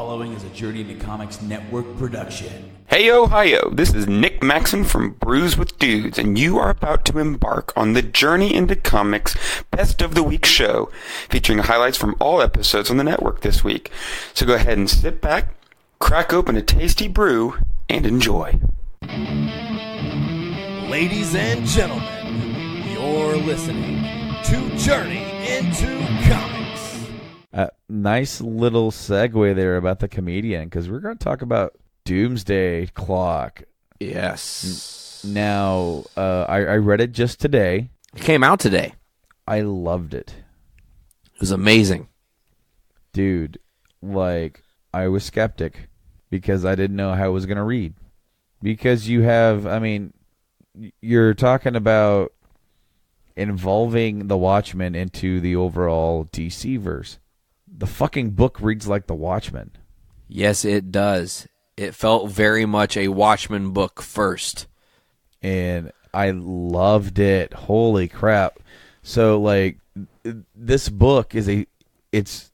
following is a Journey into Comics Network production. Heyo, hiyo, this is Nick Maxon from Brews With Dudes, and you are about to embark on the Journey into Comics Best of the Week show, featuring highlights from all episodes on the network this week. So go ahead and sit back, crack open a tasty brew, and enjoy. Ladies and gentlemen, you're listening to Journey into Comics. Nice little segue there about the comedian, because we're going to talk about Doomsday Clock. Yes. Now, I read it just today. It came out today. I loved it. It was amazing. Dude, like, I was skeptic because I didn't know how I was going to read. Because you have, I mean, you're talking about involving the Watchmen into the overall DC verse. The fucking book reads like the Watchmen. Yes, it does. It felt very much a Watchmen book first. And I loved it. Holy crap. So, like, this book is it's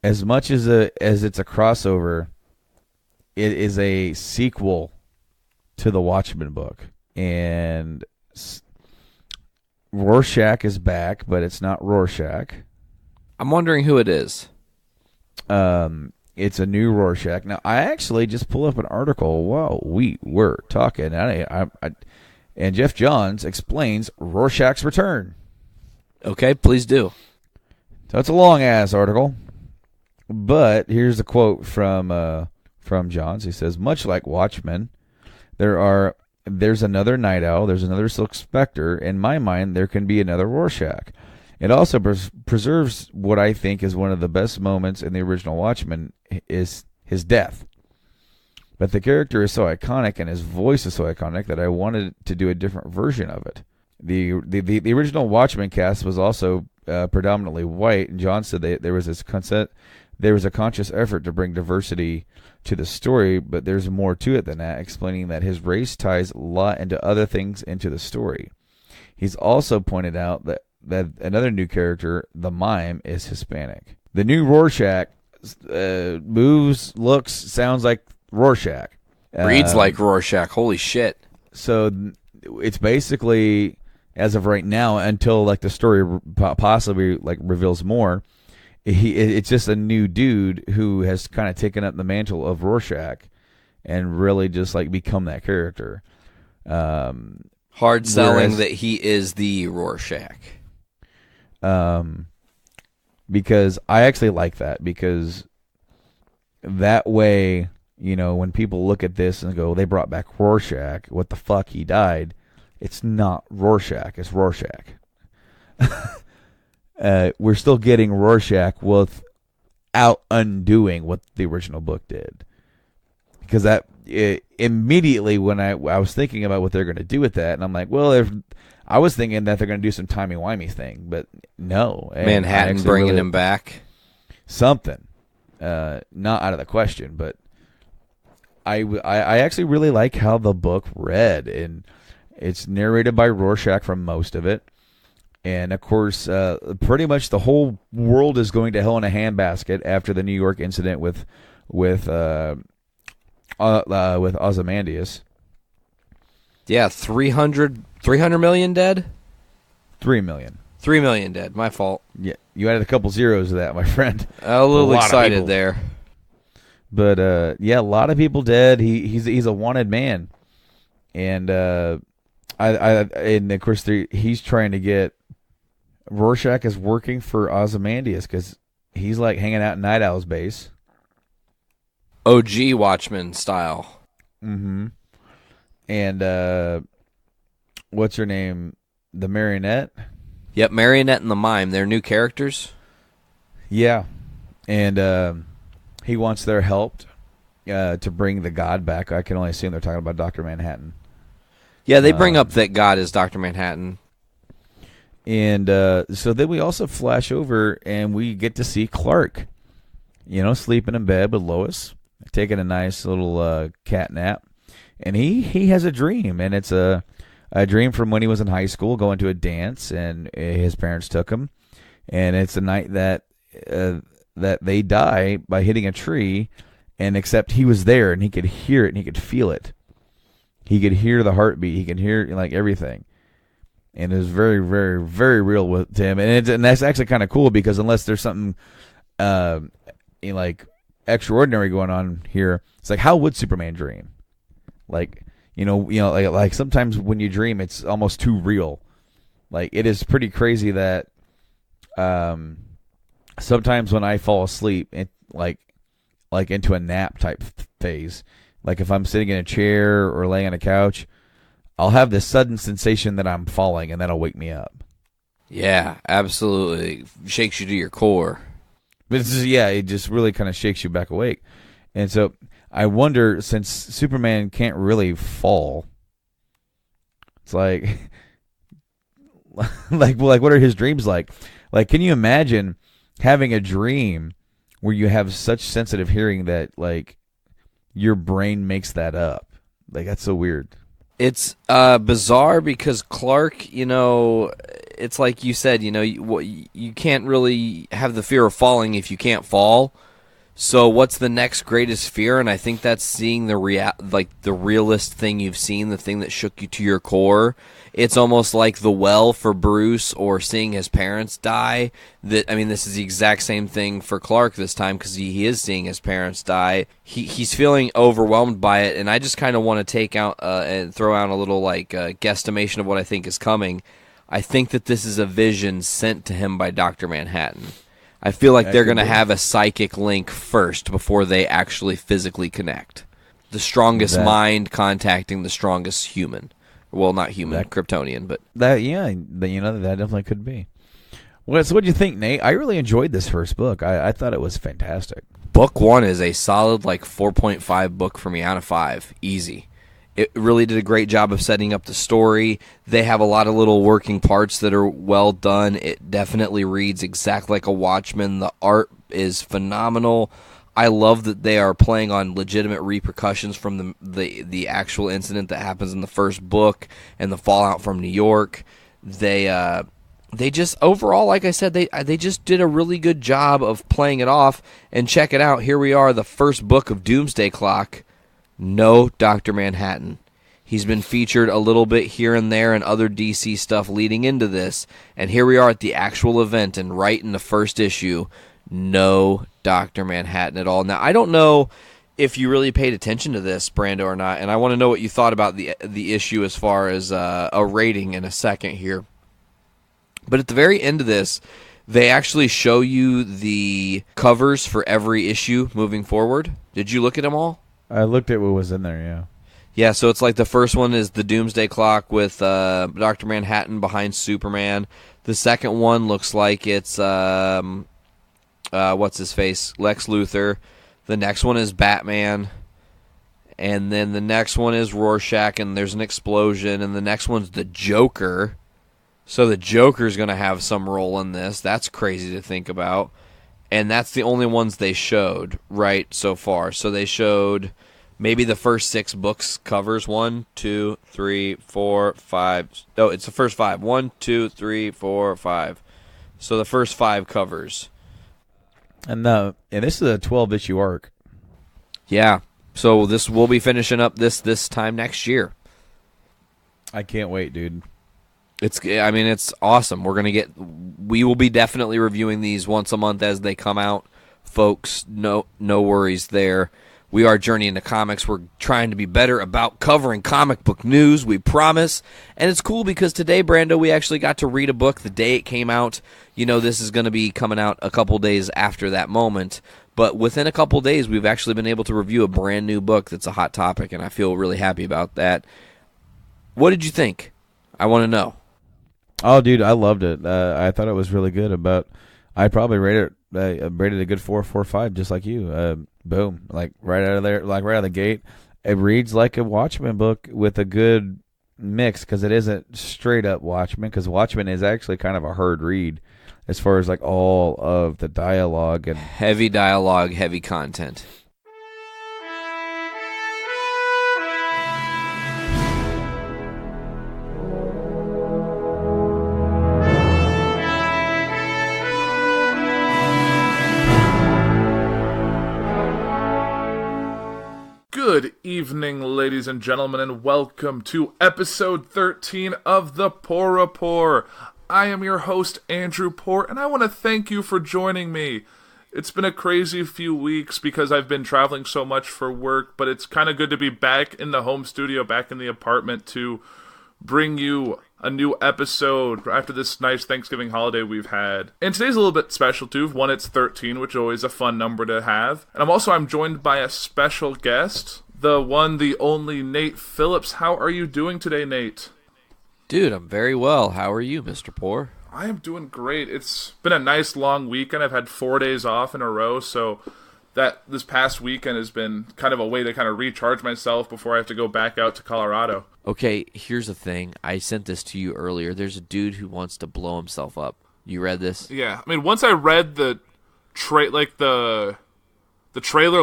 as much as it's a crossover, it is a sequel to the Watchmen book. And Rorschach is back, but it's not Rorschach. I'm wondering who it is. It's a new Rorschach. Now, I actually just pulled up an article while we were talking, and Jeff Johns explains Rorschach's return. Okay, please do. So it's a long-ass article, but here's a quote from Johns. He says, much like Watchmen, there's another Night Owl, there's another Silk Spectre. In my mind, there can be another Rorschach. It also preserves what I think is one of the best moments in the original Watchmen, is his death. But the character is so iconic and his voice is so iconic that I wanted to do a different version of it. The original Watchmen cast was also predominantly white, and John said there was a conscious effort to bring diversity to the story, but there's more to it than that, explaining that his race ties a lot into other things into the story. He's also pointed out that another new character, the Mime, is Hispanic. The new Rorschach moves, looks, sounds like Rorschach. Reads like Rorschach. Holy shit. So it's basically, as of right now, until like the story possibly like reveals more, it's just a new dude who has kind of taken up the mantle of Rorschach and really just like become that character. Hard selling that he is the Rorschach. Because I actually like that, because that way, you know, when people look at this and go, they brought back Rorschach, what the fuck, he died. It's not Rorschach, it's Rorschach. We're still getting Rorschach without undoing what the original book did. Because immediately when I was thinking about what they're going to do with that, and I'm like, well, I was thinking that they're going to do some timey-wimey thing, but no. Manhattan bringing him back? Something. Not out of the question, but I actually really like how the book read, and it's narrated by Rorschach for most of it. And, of course, pretty much the whole world is going to hell in a handbasket after the New York incident with Ozymandias. Yeah, 300 million dead? 3 million. 3 million dead. My fault. Yeah, you added a couple zeros to that, my friend. A little excited there. But yeah, a lot of people dead. He's a wanted man, and and of course he's trying to get Rorschach is working for Ozymandias because he's like hanging out in Night Owl's base. OG Watchmen style. Mm-hmm. And what's her name? The Marionette? Yep, Marionette and the Mime. They're new characters. Yeah. And he wants their help to bring the god back. I can only assume they're talking about Dr. Manhattan. Yeah, they bring up that God is Dr. Manhattan. And so then we also flash over and we get to see Clark, sleeping in bed with Lois, taking a nice little cat nap. And he has a dream, and it's a dream from when he was in high school, going to a dance, and his parents took him. And it's the night that they die by hitting a tree, And except he was there and he could hear it and he could feel it. He could hear the heartbeat. He could hear like everything. And it was very, very, very real with him. And that's actually kind of cool because unless there's something like extraordinary going on here, it's like, how would Superman dream? Like, like sometimes when you dream, it's almost too real. Like, it is pretty crazy that sometimes when I fall asleep, like into a nap type phase, like if I'm sitting in a chair or laying on a couch, I'll have this sudden sensation that I'm falling, and that'll wake me up. Yeah, absolutely. Shakes you to your core. But it just really kind of shakes you back awake. And so I wonder, since Superman can't really fall, it's like, like what are his dreams like? Like, can you imagine having a dream where you have such sensitive hearing that, like, your brain makes that up? Like, that's so weird. It's bizarre because Clark, it's like you said, you can't really have the fear of falling if you can't fall. So what's the next greatest fear? And I think that's seeing the realest thing you've seen, the thing that shook you to your core. It's almost like the well for Bruce, or seeing his parents die. This is the exact same thing for Clark this time, because he is seeing his parents die. He's feeling overwhelmed by it, and I just kind of want to take out and throw out a little guesstimation of what I think is coming. I think that this is a vision sent to him by Dr. Manhattan. I feel like they're going to have a psychic link first before they actually physically connect. The strongest mind contacting the strongest human. Well, not human, Kryptonian, but that that definitely could be. Well, so what do you think, Nate? I really enjoyed this first book. I thought it was fantastic. Book 1 is a solid 4.5 book for me out of 5. Easy. It really did a great job of setting up the story. They have a lot of little working parts that are well done. It definitely reads exactly like a Watchmen. The art is phenomenal. I love that they are playing on legitimate repercussions from the actual incident that happens in the first book and the fallout from New York. They just overall, like I said, they just did a really good job of playing it off. And check it out. Here we are, the first book of Doomsday Clock. No Dr. Manhattan. He's been featured a little bit here and there in other DC stuff leading into this. And here we are at the actual event, and right in the first issue, no Dr. Manhattan at all. Now, I don't know if you really paid attention to this, Brando, or not, and I want to know what you thought about the issue as far as a rating in a second here. But at the very end of this, they actually show you the covers for every issue moving forward. Did you look at them all? I looked at what was in there, yeah. Yeah, so it's like the first one is the Doomsday Clock with Dr. Manhattan behind Superman. The second one looks like it's, what's-his-face, Lex Luthor. The next one is Batman. And then the next one is Rorschach, and there's an explosion. And the next one's the Joker. So the Joker's going to have some role in this. That's crazy to think about. And that's the only ones they showed, right, so far. So they showed maybe the first 6 books covers. 1, 2, 3, 4, 5. No, it's the first 5. 1, 2, 3, 4, 5. So the first 5 covers. And this is a 12-issue arc. Yeah. So we'll be finishing up this time next year. I can't wait, dude. It's awesome. We will be definitely reviewing these once a month as they come out, folks. No worries there. We are Journey into Comics. We're trying to be better about covering comic book news, we promise. And it's cool because today, Brando, we actually got to read a book the day it came out. This is going to be coming out a couple days after that moment. But within a couple days, we've actually been able to review a brand new book that's a hot topic, and I feel really happy about that. What did you think? I want to know. Oh, dude, I loved it. I thought it was really good. I probably rated a good 4.45, just like you. Boom, right out of there, right out of the gate. It reads like a Watchmen book with a good mix, because it isn't straight up Watchmen. Because Watchmen is actually kind of a hard read, as far as all of the dialogue and heavy dialogue, heavy content. Good evening, ladies and gentlemen, and welcome to episode 13 of the Puhr Report. I am your host, Andrew Puhr, and I want to thank you for joining me. It's been a crazy few weeks because I've been traveling so much for work, but it's kind of good to be back in the home studio, back in the apartment to bring you a new episode after this nice Thanksgiving holiday we've had. And today's a little bit special too. One, it's 13, which is always a fun number to have. And I'm joined by a special guest, the one, the only Nate Phillips. How are you doing today, Nate? Dude, I'm very well. How are you, Mr. Puhr? I am doing great. It's been a nice long weekend. I've had 4 days off in a row, so that this past weekend has been kind of a way to kind of recharge myself before I have to go back out to Colorado. Okay, here's the thing. I sent this to you earlier. There's a dude who wants to blow himself up. You read this? Yeah. I mean, once I read the trailer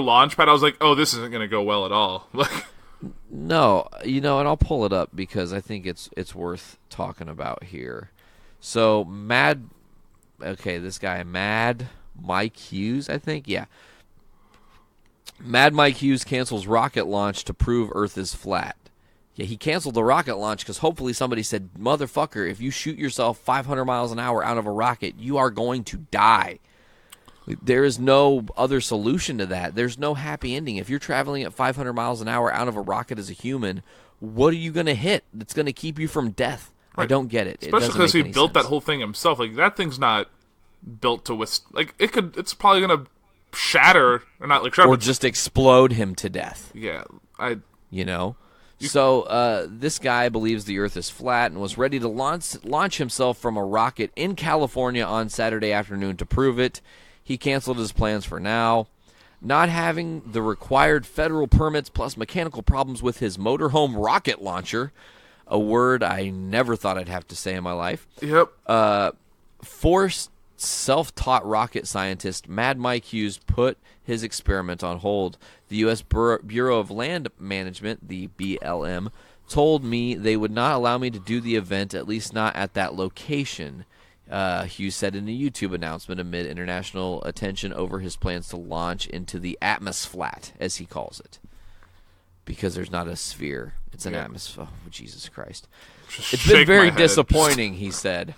launch pad, I was like, oh, this isn't going to go well at all. No, and I'll pull it up because I think it's worth talking about here. So, this guy, Mad Mike Hughes, I think, yeah. Mad Mike Hughes cancels rocket launch to prove Earth is flat. Yeah, he canceled the rocket launch because hopefully somebody said, motherfucker, if you shoot yourself 500 miles an hour out of a rocket, you are going to die. There is no other solution to that. There's no happy ending. If you're traveling at 500 miles an hour out of a rocket as a human, what are you going to hit that's going to keep you from death? Right. I don't get it. Especially because he built that whole thing himself. Like, that thing's not built to it's probably going to shatter, or not like shatter, or just explode him to death. Yeah, So this guy believes the Earth is flat and was ready to launch himself from a rocket in California on Saturday afternoon to prove it. He canceled his plans for now. Not having the required federal permits plus mechanical problems with his motorhome rocket launcher, a word I never thought I'd have to say in my life. Yep. Forced self-taught rocket scientist Mad Mike Hughes put his experiment on hold. The U.S. Bureau of Land Management, the BLM, told me they would not allow me to do the event, at least not at that location, Hughes said in a YouTube announcement amid international attention over his plans to launch into the atmosphere, as he calls it. Because there's not a sphere. It's an atmosphere. Oh, Jesus Christ. It's been very disappointing, he said.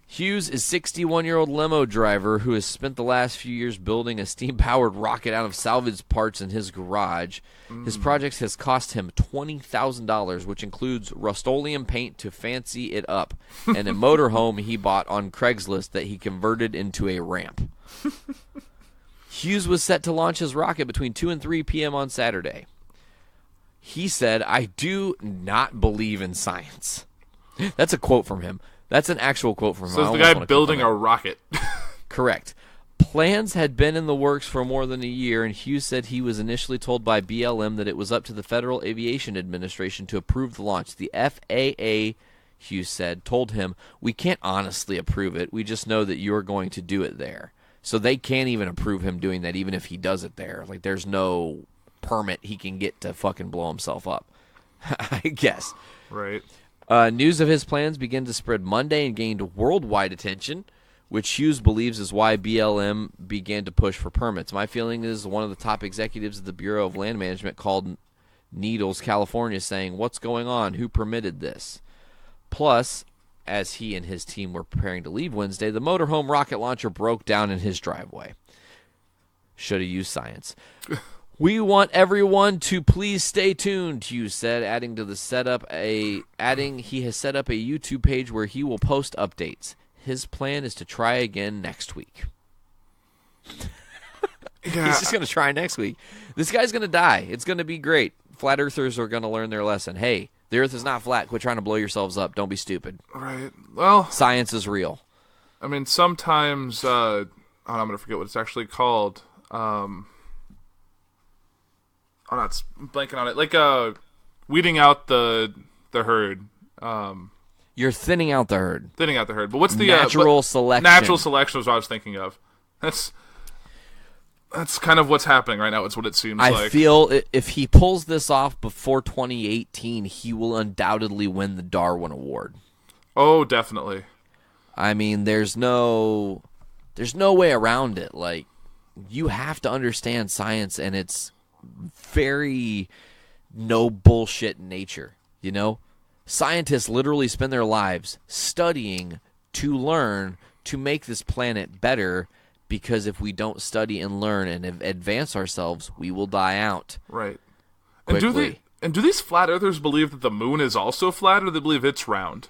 Hughes is a 61-year-old limo driver who has spent the last few years building a steam-powered rocket out of salvaged parts in his garage. His project has cost him $20,000, which includes Rust-Oleum paint to fancy it up, and a motorhome he bought on Craigslist that he converted into a ramp. Hughes was set to launch his rocket between 2 and 3 p.m. on Saturday. He said, "I do not believe in science." That's a quote from him. That's an actual quote from him. So it's the guy building a rocket. Correct. Plans had been in the works for more than a year, and Hughes said he was initially told by BLM that it was up to the Federal Aviation Administration to approve the launch. The FAA, Hughes said, told him, "We can't honestly approve it. We just know that you're going to do it there." So they can't even approve him doing that, even if he does it there. Like, there's no permit he can get to fucking blow himself up, I guess. Right. News of his plans began to spread Monday and gained worldwide attention, which Hughes believes is why BLM began to push for permits. My feeling is one of the top executives of the Bureau of Land Management called Needles, California, saying, "What's going on? Who permitted this?" Plus, as he and his team were preparing to leave Wednesday, the motorhome rocket launcher broke down in his driveway. Should have used science. "We want everyone to please stay tuned," Hughes said, adding he has set up a YouTube page where he will post updates. His plan is to try again next week. He's just going to try next week. This guy's going to die. It's going to be great. Flat earthers are going to learn their lesson. Hey, the earth is not flat. Quit trying to blow yourselves up. Don't be stupid. Right. Well, science is real. I mean, sometimes I'm going to forget what it's actually called. I'm not blanking on it. Like weeding out the herd. You're thinning out the herd. Thinning out the herd. But what's the natural selection? Natural selection was what I was thinking of. That's kind of what's happening right now. It's what it seems like. I feel if he pulls this off before 2018, he will undoubtedly win the Darwin Award. Oh, definitely. I mean, there's no way around it. Like, you have to understand science and its very no bullshit nature, you know? Scientists literally spend their lives studying to learn to make this planet better, because if we don't study and learn and advance ourselves, we will die out. Right. Quickly. And do these flat earthers believe that the moon is also flat, or do they believe it's round?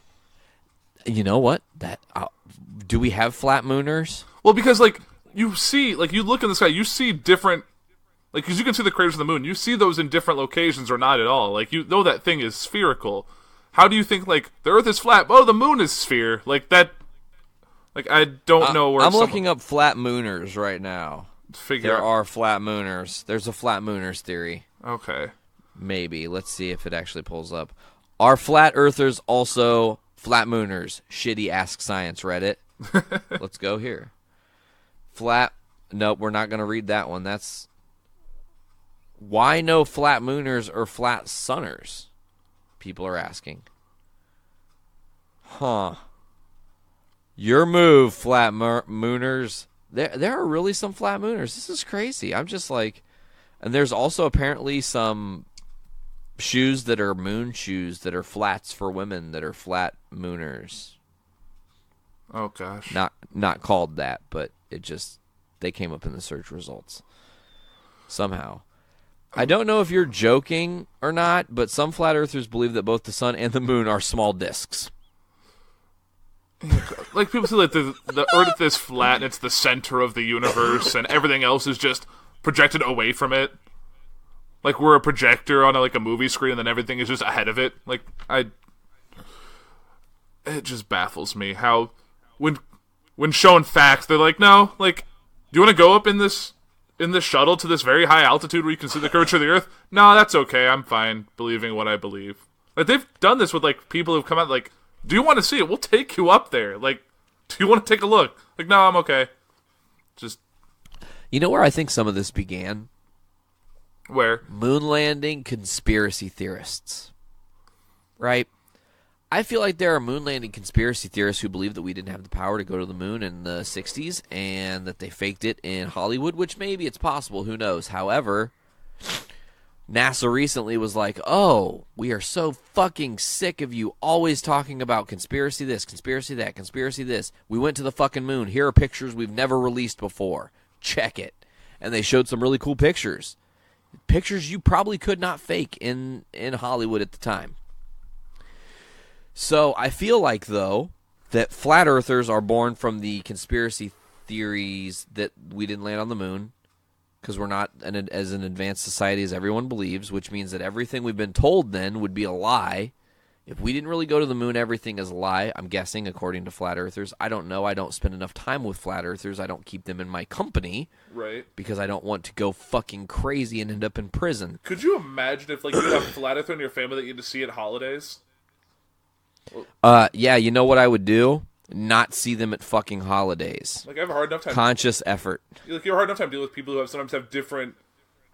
You know what? Do we have flat mooners? Well, because, like, you see, like, you look in the sky, you see different, like, because you can see the craters of the moon, you see those in different locations or not at all. Like, you know that thing is spherical. How do you think, like, the Earth is flat? Oh, the moon is sphere. Like, that, like, I don't know where I'm looking up flat mooners right now. There are flat mooners. There's a flat mooners theory. Okay. Maybe. Let's see if it actually pulls up. Are flat earthers also flat mooners? Shitty Ask Science Reddit. Let's go here. Nope, we're not going to read that one. That's why no flat mooners or flat sunners? People are asking. Huh. Your move, flat mooners. There are really some flat mooners. This is crazy. I'm just like, and there's also apparently some shoes that are moon shoes that are flats for women that are flat mooners. Oh gosh. Not called that, but they came up in the search results somehow. I don't know if you're joking or not, but some flat earthers believe that both the sun and the moon are small discs. Like, people say, like, the Earth is flat and it's the center of the universe, and everything else is just projected away from it. Like, we're a projector on a movie screen, and then everything is just ahead of it. Like, it just baffles me how, when shown facts, they're like, no, like, do you want to go up in this shuttle to this very high altitude where you can see the curvature of the Earth? No, that's okay. I'm fine believing what I believe. Like, they've done this with, like, people who've come out, like, do you want to see it? We'll take you up there. Like, do you want to take a look? Like, no, I'm okay. Just. You know where I think some of this began? Where? Moon landing conspiracy theorists. Right? I feel like there are moon landing conspiracy theorists who believe that we didn't have the power to go to the moon in the 60s and that they faked it in Hollywood, which maybe it's possible. Who knows? However, NASA recently was like, oh, we are so fucking sick of you always talking about conspiracy this, conspiracy that, conspiracy this. We went to the fucking moon. Here are pictures we've never released before. Check it. And they showed some really cool pictures. Pictures you probably could not fake in Hollywood at the time. So I feel like, though, that flat earthers are born from the conspiracy theories that we didn't land on the moon, because we're not as an advanced society as everyone believes, which means that everything we've been told then would be a lie. If we didn't really go to the moon, everything is a lie, I'm guessing, according to flat earthers. I don't know. I don't spend enough time with flat earthers. I don't keep them in my company. Right. Because I don't want to go fucking crazy and end up in prison. Could you imagine if, like, you had a flat earther in your family that you had to see at holidays? Yeah, you know what I would do? Not see them at fucking holidays. Like, I have a hard enough time. Conscious effort. Like, you have a hard enough time dealing with people who sometimes have different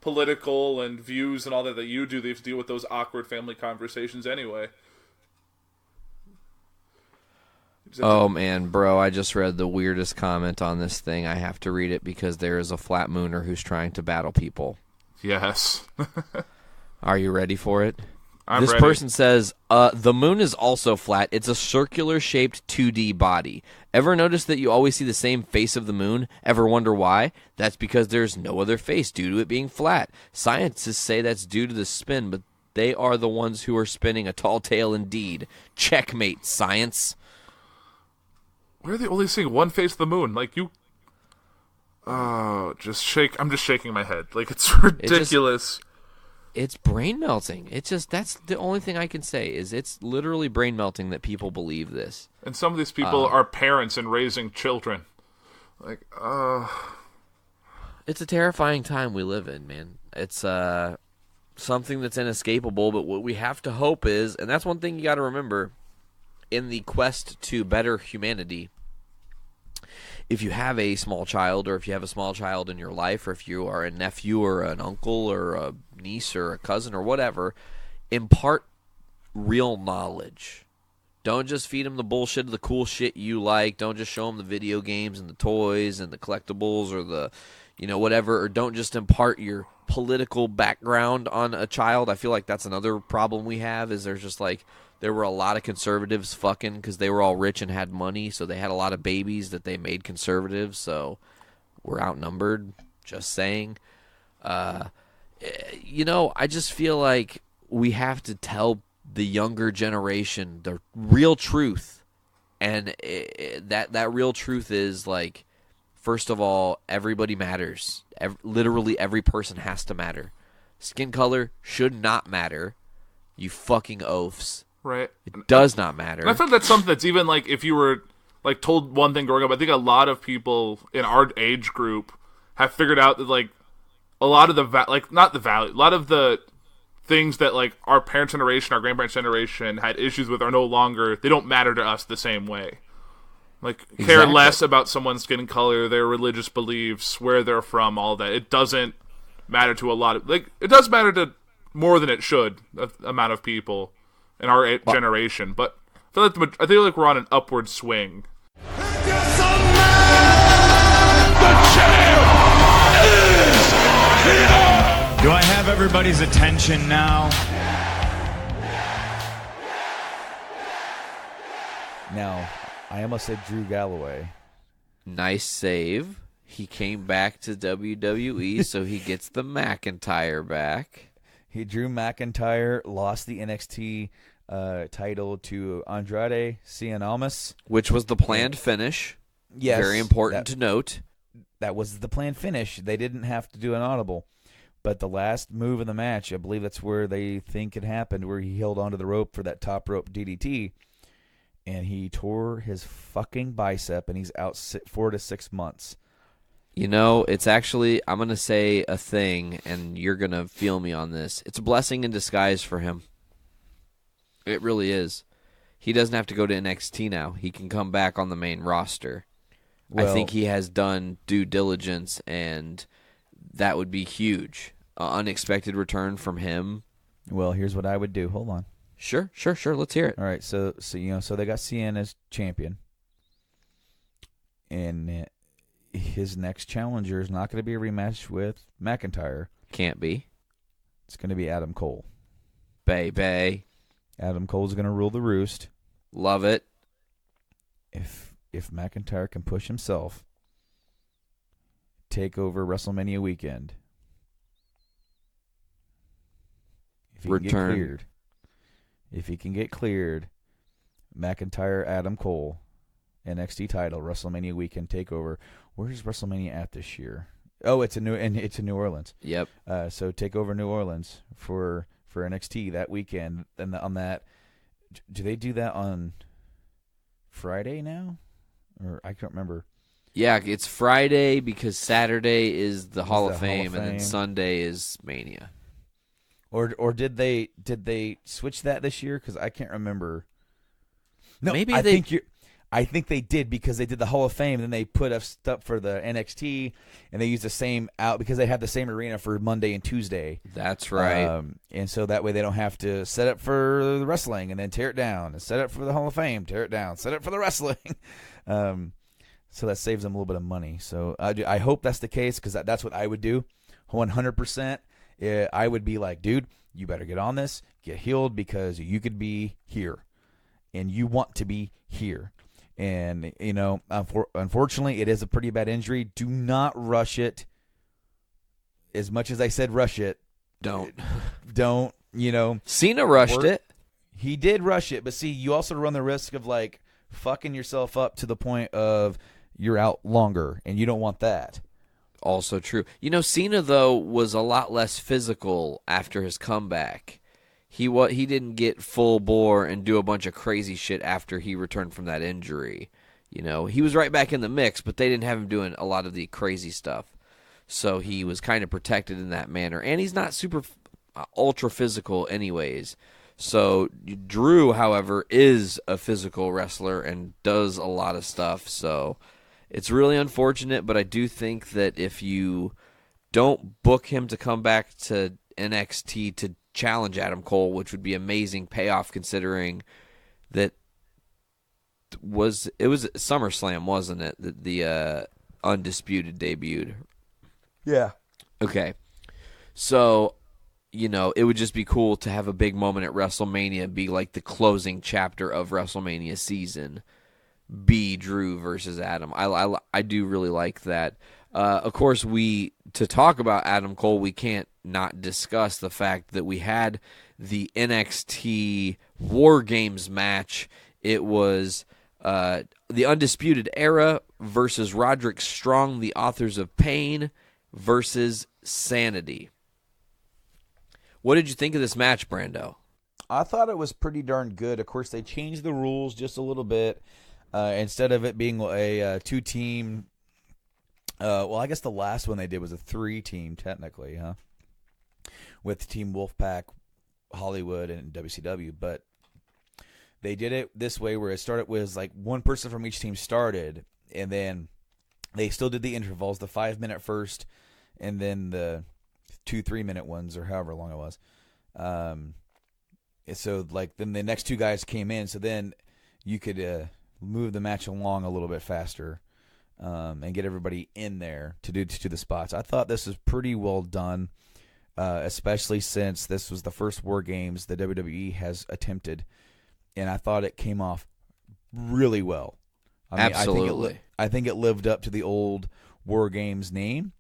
political and views and all that you do. They have to deal with those awkward family conversations anyway. Oh, man, bro, I just read the weirdest comment on this thing. I have to read it because there is a flat mooner who's trying to battle people. Yes. Are you ready for it? I'm this ready. person says, the moon is also flat. It's a circular-shaped 2D body. Ever notice that you always see the same face of the moon? Ever wonder why? That's because there's no other face due to it being flat. Scientists say that's due to the spin, but they are the ones who are spinning a tall tale indeed. Checkmate, science. Why are they only seeing one face of the moon? Like, you... Oh, I'm just shaking my head. Like, it's ridiculous. It's brain melting. That's the only thing I can say is it's literally brain melting that people believe this. And some of these people are parents and raising children. Like, It's a terrifying time we live in, man. It's something that's inescapable, but what we have to hope is, and that's one thing you got to remember, in the quest to better humanity, if you have a small child, or if you have a small child in your life, or if you are a nephew or an uncle or a niece or a cousin or whatever, impart real knowledge. Don't just feed them the bullshit of the cool shit you like. Don't just show them the video games and the toys and the collectibles or the, whatever. Or don't just impart your political background on a child. I feel like that's another problem we have, is there's just like, there were a lot of conservatives fucking because they were all rich and had money, so they had a lot of babies that they made conservatives, so we're outnumbered, just saying. You know, I just feel like we have to tell the younger generation the real truth, and that real truth is, like, first of all, everybody matters. Literally every person has to matter. Skin color should not matter, you fucking oafs. Right. It does not matter. And I feel like that's something that's even, like, if you were, like, told one thing growing up, I think a lot of people in our age group have figured out that, like, a lot of the, a lot of the things that, like, our parents' generation, our grandparents' generation had issues with are no longer, they don't matter to us the same way. Like, care less about someone's skin color, their religious beliefs, where they're from, all that. It doesn't matter to a lot of, like, it does matter to more than it should, the amount of people in our generation, but I feel like we're on an upward swing. The champ is here! Do I have everybody's attention now? Now, I almost said Drew Galloway. Nice save. He came back to WWE, so he gets the McIntyre back. Drew McIntyre lost the NXT title to Andrade Cien Almas, which was the planned finish. Yes, very important to note. That was the planned finish. They didn't have to do an audible, but the last move of the match, I believe that's where they think it happened, where he held onto the rope for that top rope DDT, and he tore his fucking bicep, and he's out 4 to 6 months. You know, it's actually, I'm going to say a thing, and you're going to feel me on this. It's a blessing in disguise for him. It really is. He doesn't have to go to NXT now. He can come back on the main roster. Well, I think he has done due diligence, and that would be huge. Unexpected return from him. Well, here's what I would do. Hold on. Sure. Let's hear it. All right, so they got Cien as champion, and his next challenger is not going to be a rematch with McIntyre. Can't be. It's going to be Adam Cole. Baby. Adam Cole's going to rule the roost. Love it. If McIntyre can push himself, take over WrestleMania weekend. If he can get cleared, McIntyre, Adam Cole, NXT title, WrestleMania weekend takeover. Where's WrestleMania at this year? Oh, it's in New Orleans. Yep. So take over New Orleans for NXT that weekend. And on that, do they do that on Friday now? Or I can't remember. Yeah, it's Friday because Saturday is the Hall of Fame, and then Sunday is Mania. Or did they switch that this year? Because I can't remember. No, maybe I think they did, because they did the Hall of Fame, and then they put up stuff for the NXT, and they used the same out because they have the same arena for Monday and Tuesday. That's right. And so that way they don't have to set up for the wrestling and then tear it down, and set up for the Hall of Fame, tear it down, set up for the wrestling. So that saves them a little bit of money. So I hope that's the case, because that's what I would do, 100%. I would be like, dude, you better get on this, get healed, because you could be here, and you want to be here. And, unfortunately, it is a pretty bad injury. Do not rush it. As much as I said rush it. Don't, Cena rushed it. He did rush it. But, see, you also run the risk of, like, fucking yourself up to the point of you're out longer, and you don't want that. Also true. Cena, though, was a lot less physical after his comeback. He didn't get full bore and do a bunch of crazy shit after he returned from that injury. He was right back in the mix, but they didn't have him doing a lot of the crazy stuff. So he was kind of protected in that manner. And he's not super ultra physical anyways. So Drew, however, is a physical wrestler and does a lot of stuff. So it's really unfortunate, but I do think that if you don't book him to come back to NXT to challenge Adam Cole, which would be amazing payoff, considering that it was SummerSlam, wasn't it? The Undisputed debuted. Yeah. Okay. So, it would just be cool to have a big moment at WrestleMania be like the closing chapter of WrestleMania season. Be Drew versus Adam. I do really like that. Of course, to talk about Adam Cole, we can't not discuss the fact that we had the NXT War Games match. It was the Undisputed Era versus Roderick Strong, the Authors of Pain, versus Sanity. What did you think of this match, Brando? I thought it was pretty darn good. Of course, they changed the rules just a little bit. Instead of it being a two-team, I guess the last one they did was a three-team, technically, huh? With Team Wolfpack, Hollywood, and WCW. But they did it this way where it started with like one person from each team started, and then they still did the intervals, the 5-minute first, and then the 2 3-minute ones, or however long it was. So, like, then the next two guys came in, so then you could move the match along a little bit faster and get everybody in there to do the spots. I thought this was pretty well done, especially since this was the first War Games the WWE has attempted, and I thought it came off really well. Absolutely. I think it lived up to the old War Games name,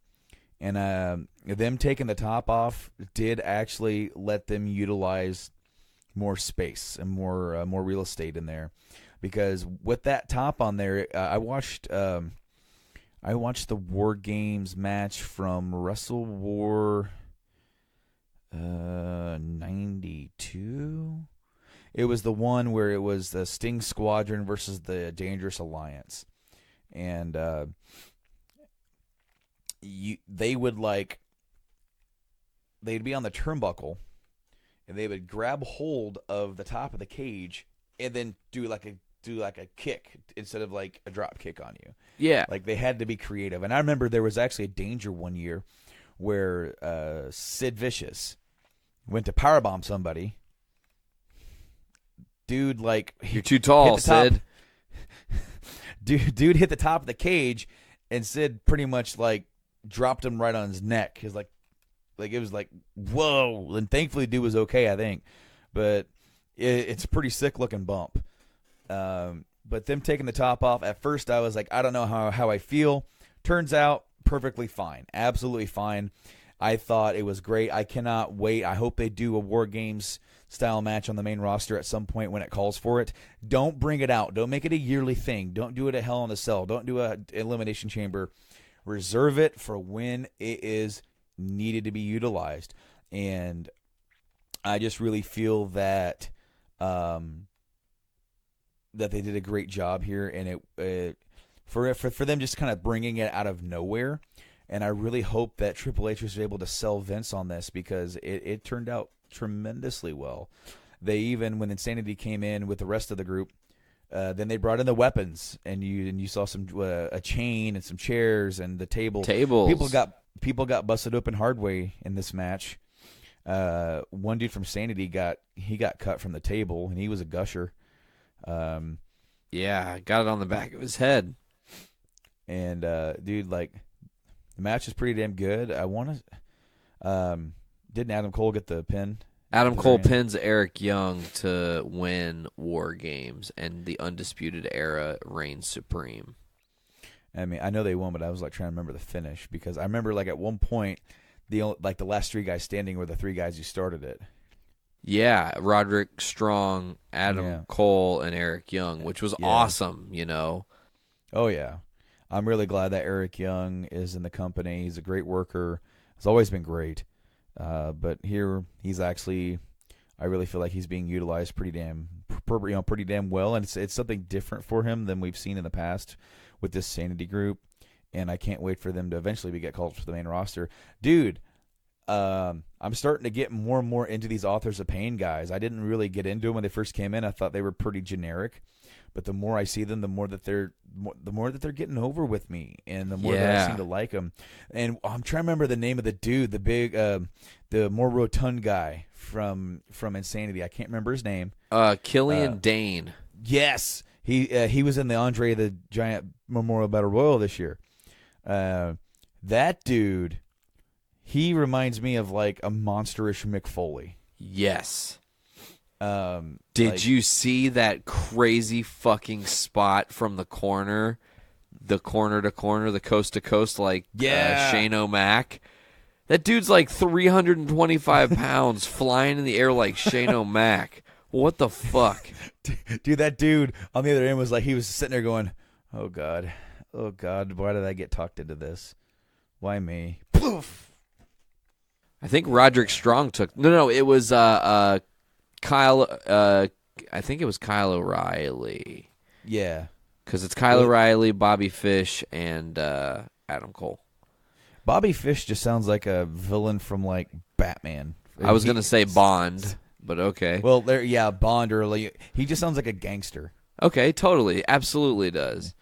and them taking the top off did actually let them utilize more space and more real estate in there. Because with that top on there, I watched the War Games match from Wrestle War 92. It was the one where it was the Sting Squadron versus the Dangerous Alliance, and they'd be on the turnbuckle, and they would grab hold of the top of the cage and then do like a kick instead of like a drop kick on you. Yeah. Like they had to be creative. And I remember there was actually a danger one year where Sid Vicious went to powerbomb somebody. Dude, like... You're too tall, Sid. Dude hit the top of the cage, and Sid pretty much like dropped him right on his neck. It was like, whoa. And thankfully dude was okay, I think. But it's a pretty sick looking bump. But them taking the top off, at first I was like, I don't know how I feel. Turns out perfectly fine. Absolutely fine. I thought it was great. I cannot wait. I hope they do a War Games style match on the main roster at some point when it calls for it. Don't bring it out. Don't make it a yearly thing. Don't do it at Hell in a Cell. Don't do a Elimination Chamber. Reserve it for when it is needed to be utilized. And I just really feel that that they did a great job here, and it for them just kind of bringing it out of nowhere. And I really hope that Triple H was able to sell Vince on this, because it turned out tremendously well. They even, when Insanity came in with the rest of the group, then they brought in the weapons, and you saw some a chain and some chairs and the tables. People got busted open hard way in this match. One dude from Sanity got cut from the table, and he was a gusher. Yeah, got it on the back of his head. And dude, like, the match is pretty damn good. I want to. Didn't Adam Cole get the pin? Adam Cole pins Eric Young to win War Games, and the Undisputed Era reigns supreme. I mean, I know they won, but I was like trying to remember the finish, because I remember like at one point the last three guys standing were the three guys who started it. Yeah, Roderick Strong, Adam Cole, and Eric Young, which was awesome, you know. Oh, yeah. I'm really glad that Eric Young is in the company. He's a great worker. He's always been great. But here, he's actually, I really feel like he's being utilized pretty damn well, and it's something different for him than we've seen in the past with this Sanity group, and I can't wait for them to eventually get called to the main roster. Dude, I'm starting to get more and more into these Authors of Pain guys. I didn't really get into them when they first came in. I thought they were pretty generic, but the more I see them, the more that they're getting over with me, and the more that I seem to like them. And I'm trying to remember the name of the dude, the big, the more rotund guy from Insanity. I can't remember his name. Killian Dane. Yes, he was in the Andre the Giant Memorial Battle Royal this year. That dude, He reminds me of like a monsterish Mick Foley. Yes. Did you see that crazy fucking spot from the corner to corner, the coast to coast, like Shane O'Mac? That dude's like 325 pounds flying in the air like Shane O'Mac. What the fuck? Dude, that dude on the other end was like, he was sitting there going, oh, God, why did I get talked into this? Why me? Poof. I think Roderick Strong took... No, it was Kyle... I think it was Kyle O'Reilly. Yeah. Because it's Kyle O'Reilly, Bobby Fish, and Adam Cole. Bobby Fish just sounds like a villain from, like, Batman. I was going to say Bond, but okay. Well, Bond, or like, he just sounds like a gangster. Okay, totally. Absolutely does.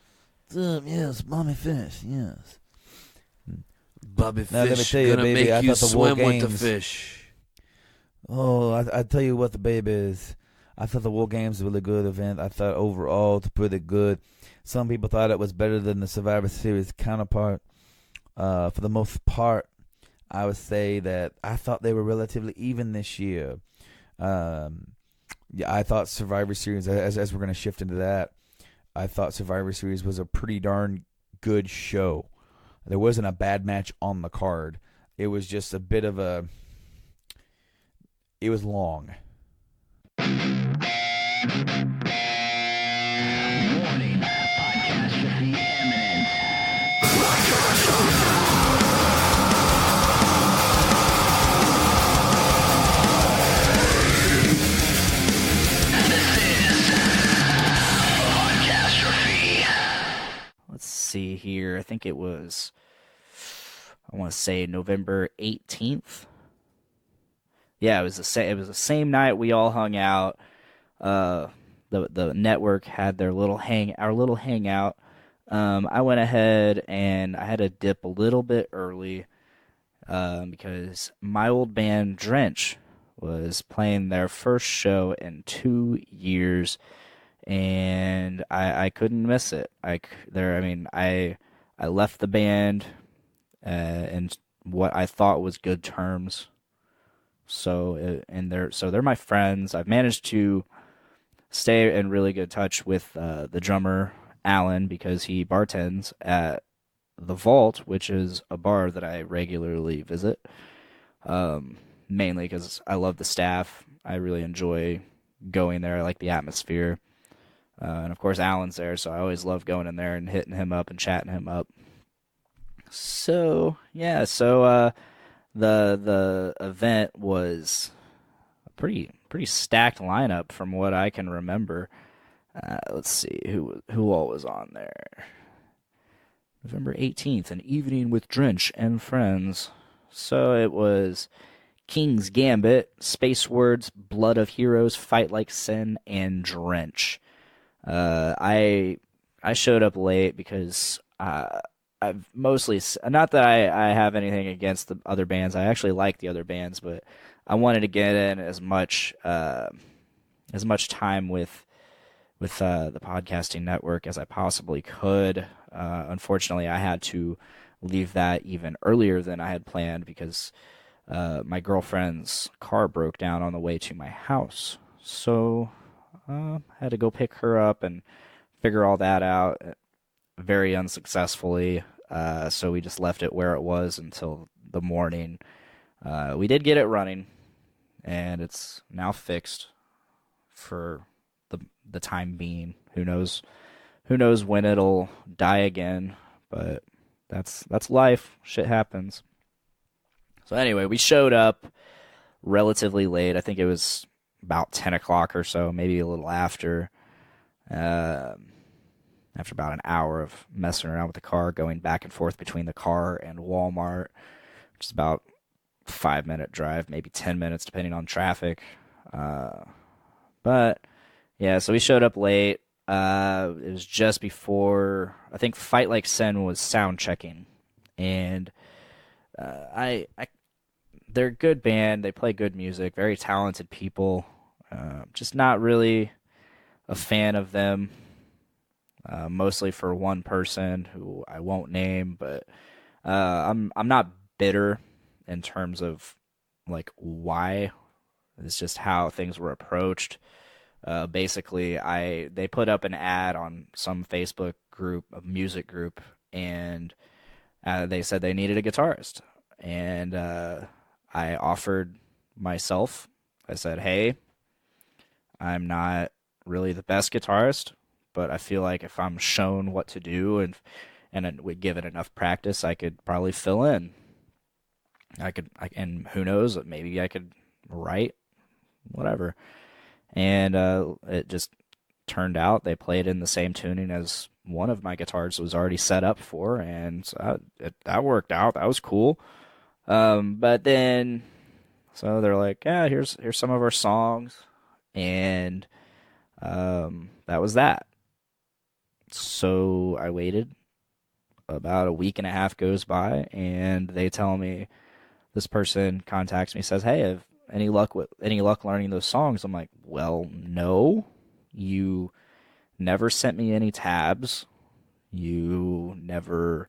Yes, Bobby Fish, yes. Bobby Now, let me Fish tell you, gonna baby, make I you thought the swim War with the Games- fish. Oh, I tell you what, the baby is. I thought the War Games was a really good event. I thought overall it's pretty good. Some people thought it was better than the Survivor Series counterpart. For the most part, I would say that I thought they were relatively even this year. I thought Survivor Series, as we're going to shift into that, I thought Survivor Series was a pretty darn good show. There wasn't a bad match on the card. It was just a bit of a... It was long. Warning, podcastrophe imminent. Let's see here. I think it was, I want to say November 18th. Yeah, it was the same night we all hung out. The network had their our little hangout. I went ahead and I had to dip a little bit early because my old band Drench was playing their first show in 2 years, and I couldn't miss it. I left the band in what I thought was good terms. So they're my friends. I've managed to stay in really good touch with the drummer Alan because he bartends at the Vault, which is a bar that I regularly visit. Mainly because I love the staff. I really enjoy going there. I like the atmosphere. And of course Alan's there, so I always love going in there and hitting him up and chatting him up. So yeah, the event was a pretty stacked lineup from what I can remember. Let's see who all was on there. November 18th, an evening with Drench and friends. So it was King's Gambit, Space Words, Blood of Heroes, Fight Like Sin, and Drench. I showed up late because I've mostly, not that I have anything against the other bands. I actually like the other bands, but I wanted to get in as much time with the podcasting network as I possibly could. Unfortunately, I had to leave that even earlier than I had planned because my girlfriend's car broke down on the way to my house. So I had to go pick her up and figure all that out. Very unsuccessfully, so we just left it where it was until the morning. We did get it running, and it's now fixed for the time being. Who knows when it'll die again, but that's life. Shit happens. So anyway, we showed up relatively late. I think it was about 10 o'clock or so, maybe a little after. After about an hour of messing around with the car, going back and forth between the car and Walmart, which is about a 5-minute drive, maybe 10 minutes, depending on traffic. But, yeah, so we showed up late. It was just before, I think Fight Like Sin was sound checking. And they're a good band. They play good music, very talented people. Just not really a fan of them. Mostly for one person who I won't name, but I'm not bitter in terms of like why. It's just how things were approached. Basically, they put up an ad on some Facebook group, a music group, and they said they needed a guitarist. And I offered myself. I said, hey, I'm not really the best guitarist, but I feel like if I'm shown what to do and we give it enough practice, I could probably fill in. And who knows, maybe I could write, whatever. And it just turned out they played in the same tuning as one of my guitars was already set up for, and so that worked out. That was cool. But then, so they're like, yeah, here's some of our songs, and that was that. So I waited. About a week and a half goes by, and they tell me, this person contacts me, says, hey, have any luck learning those songs? I'm like, well, no. You never sent me any tabs. You never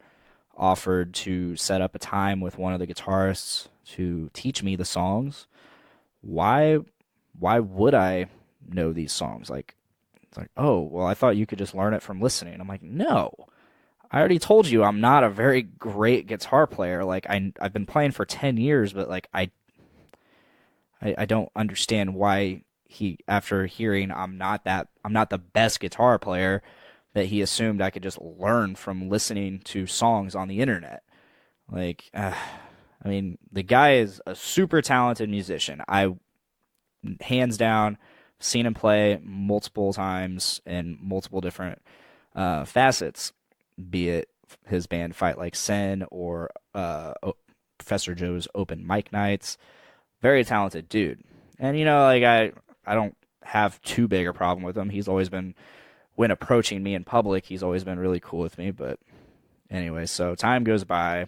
offered to set up a time with one of the guitarists to teach me the songs. Why would I know these songs? Like, it's like, oh, well, I thought you could just learn it from listening. I'm like, no. I already told you I'm not a very great guitar player. Like, I've been playing for 10 years, but like I don't understand why after hearing I'm not the best guitar player, that he assumed I could just learn from listening to songs on the internet. Like, I mean, the guy is a super talented musician. I, hands down, seen him play multiple times in multiple different facets, be it his band Fight Like Sin or Professor Joe's open mic nights. Very talented dude. And, you know, like, I don't have too big a problem with him. He's always been, when approaching me in public, he's always been really cool with me. But anyway, so time goes by,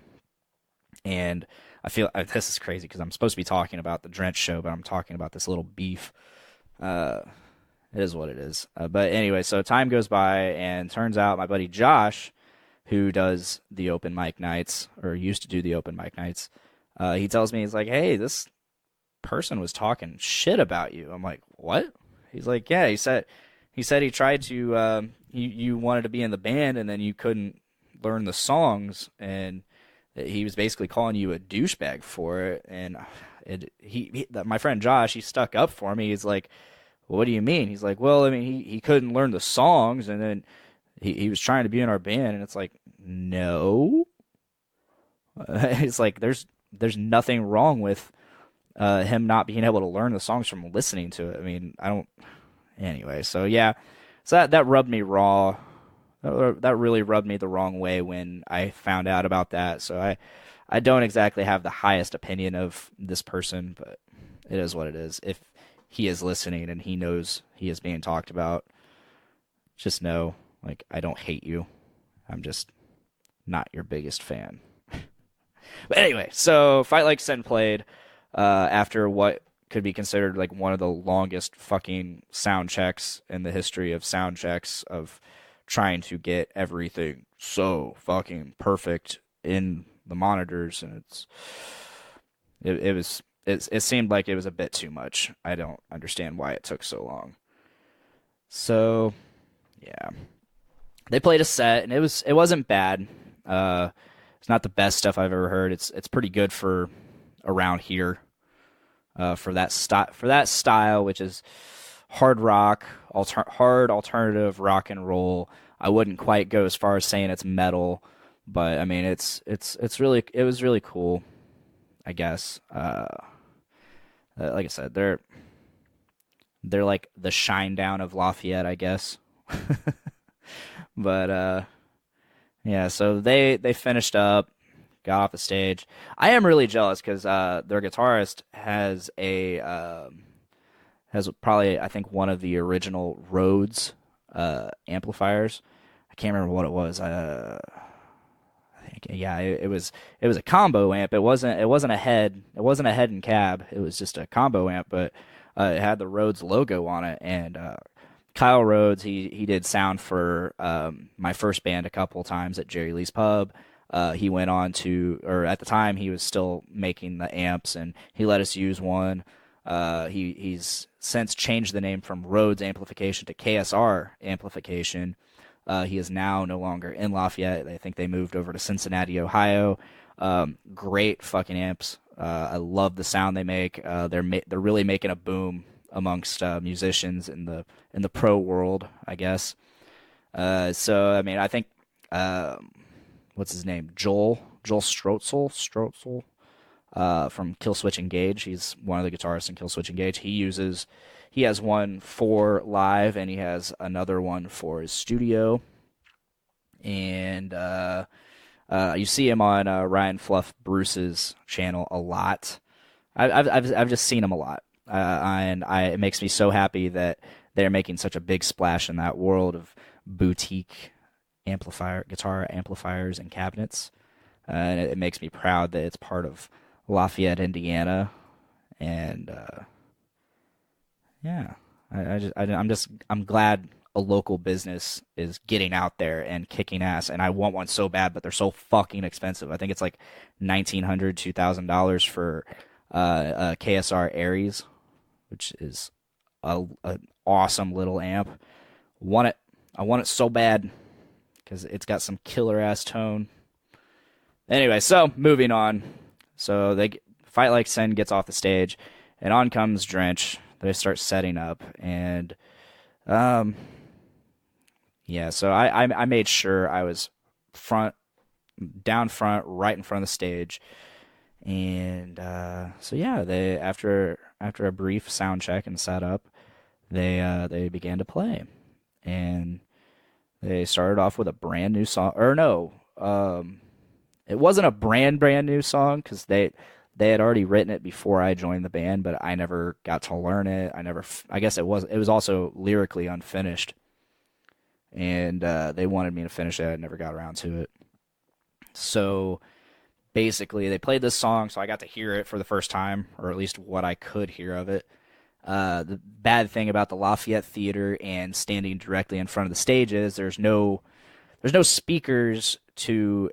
and I feel, this is crazy because I'm supposed to be talking about the Drench show, but I'm talking about this little beef. It is what it is. But anyway, so time goes by, and turns out my buddy Josh, who does the open mic nights, or used to do the open mic nights, he tells me, he's like, hey, this person was talking shit about you. I'm like, what? He's like, yeah, he said he tried to, you wanted to be in the band, and then you couldn't learn the songs, and he was basically calling you a douchebag for it. And my friend Josh, he stuck up for me. He's like, well, what do you mean? He's like, well, I mean, he couldn't learn the songs, and then he was trying to be in our band. And it's like, no. It's like, there's nothing wrong with him not being able to learn the songs from listening to it. I mean, anyway, so yeah, so that rubbed me raw. That really rubbed me the wrong way when I found out about that. So I don't exactly have the highest opinion of this person, but it is what it is. If he is listening and he knows he is being talked about, just know, like, I don't hate you. I'm just not your biggest fan. But anyway, so Fight Like Sin played after what could be considered like one of the longest fucking sound checks in the history of sound checks, of trying to get everything so fucking perfect in the monitors, and it seemed like it was a bit too much. I don't understand why it took so long. So yeah, they played a set, and it wasn't bad. It's not the best stuff I've ever heard. It's pretty good for around here, for that style, which is hard rock, hard alternative rock and roll. I wouldn't quite go as far as saying it's metal, but I mean it was really cool, I guess. Like I said, they're like the Shinedown of Lafayette, I guess. But yeah, so they finished up, got off the stage. I am really jealous because their guitarist has probably, I think, one of the original Rhodes amplifiers. I can't remember what it was. I think, yeah, it was a combo amp. It wasn't a head. It wasn't a head and cab. It was just a combo amp, but it had the Rhodes logo on it. And Kyle Rhodes, he did sound for my first band a couple times at Jerry Lee's Pub. he went on to, or at the time he was still making the amps, and he let us use one. He's since changed the name from Rhodes Amplification to KSR Amplification. He is now no longer in Lafayette. I think they moved over to Cincinnati, Ohio. Great fucking amps. I love the sound they make. They're really making a boom amongst musicians in the pro world, I guess. So I mean, I think what's his name? Joel Strotzel from Killswitch Engage. He's one of the guitarists in Killswitch Engage. He has one for live, and he has another one for his studio. And you see him on Ryan Fluff Bruce's channel a lot. I've just seen him a lot, and it makes me so happy that they're making such a big splash in that world of boutique guitar amplifiers and cabinets. And it makes me proud that it's part of Lafayette, Indiana, and yeah, I'm glad a local business is getting out there and kicking ass. And I want one so bad, but they're so fucking expensive. I think it's like $1,900, $2,000 for a KSR Aries, which is an awesome little amp. I want it so bad because it's got some killer ass tone. Anyway, so moving on. So Fight Like Sin gets off the stage, and on comes Drench. They start setting up, and yeah. So I made sure I was down front, right in front of the stage, and so yeah. They after a brief sound check and setup, they began to play, and they started off with a brand new song. Or no, it wasn't a brand new song because they had already written it before I joined the band, but I never got to learn it. I guess it was also lyrically unfinished, and they wanted me to finish it. I never got around to it. So basically, they played this song, so I got to hear it for the first time, or at least what I could hear of it. The bad thing about the Lafayette Theater and standing directly in front of the stage is there's no speakers to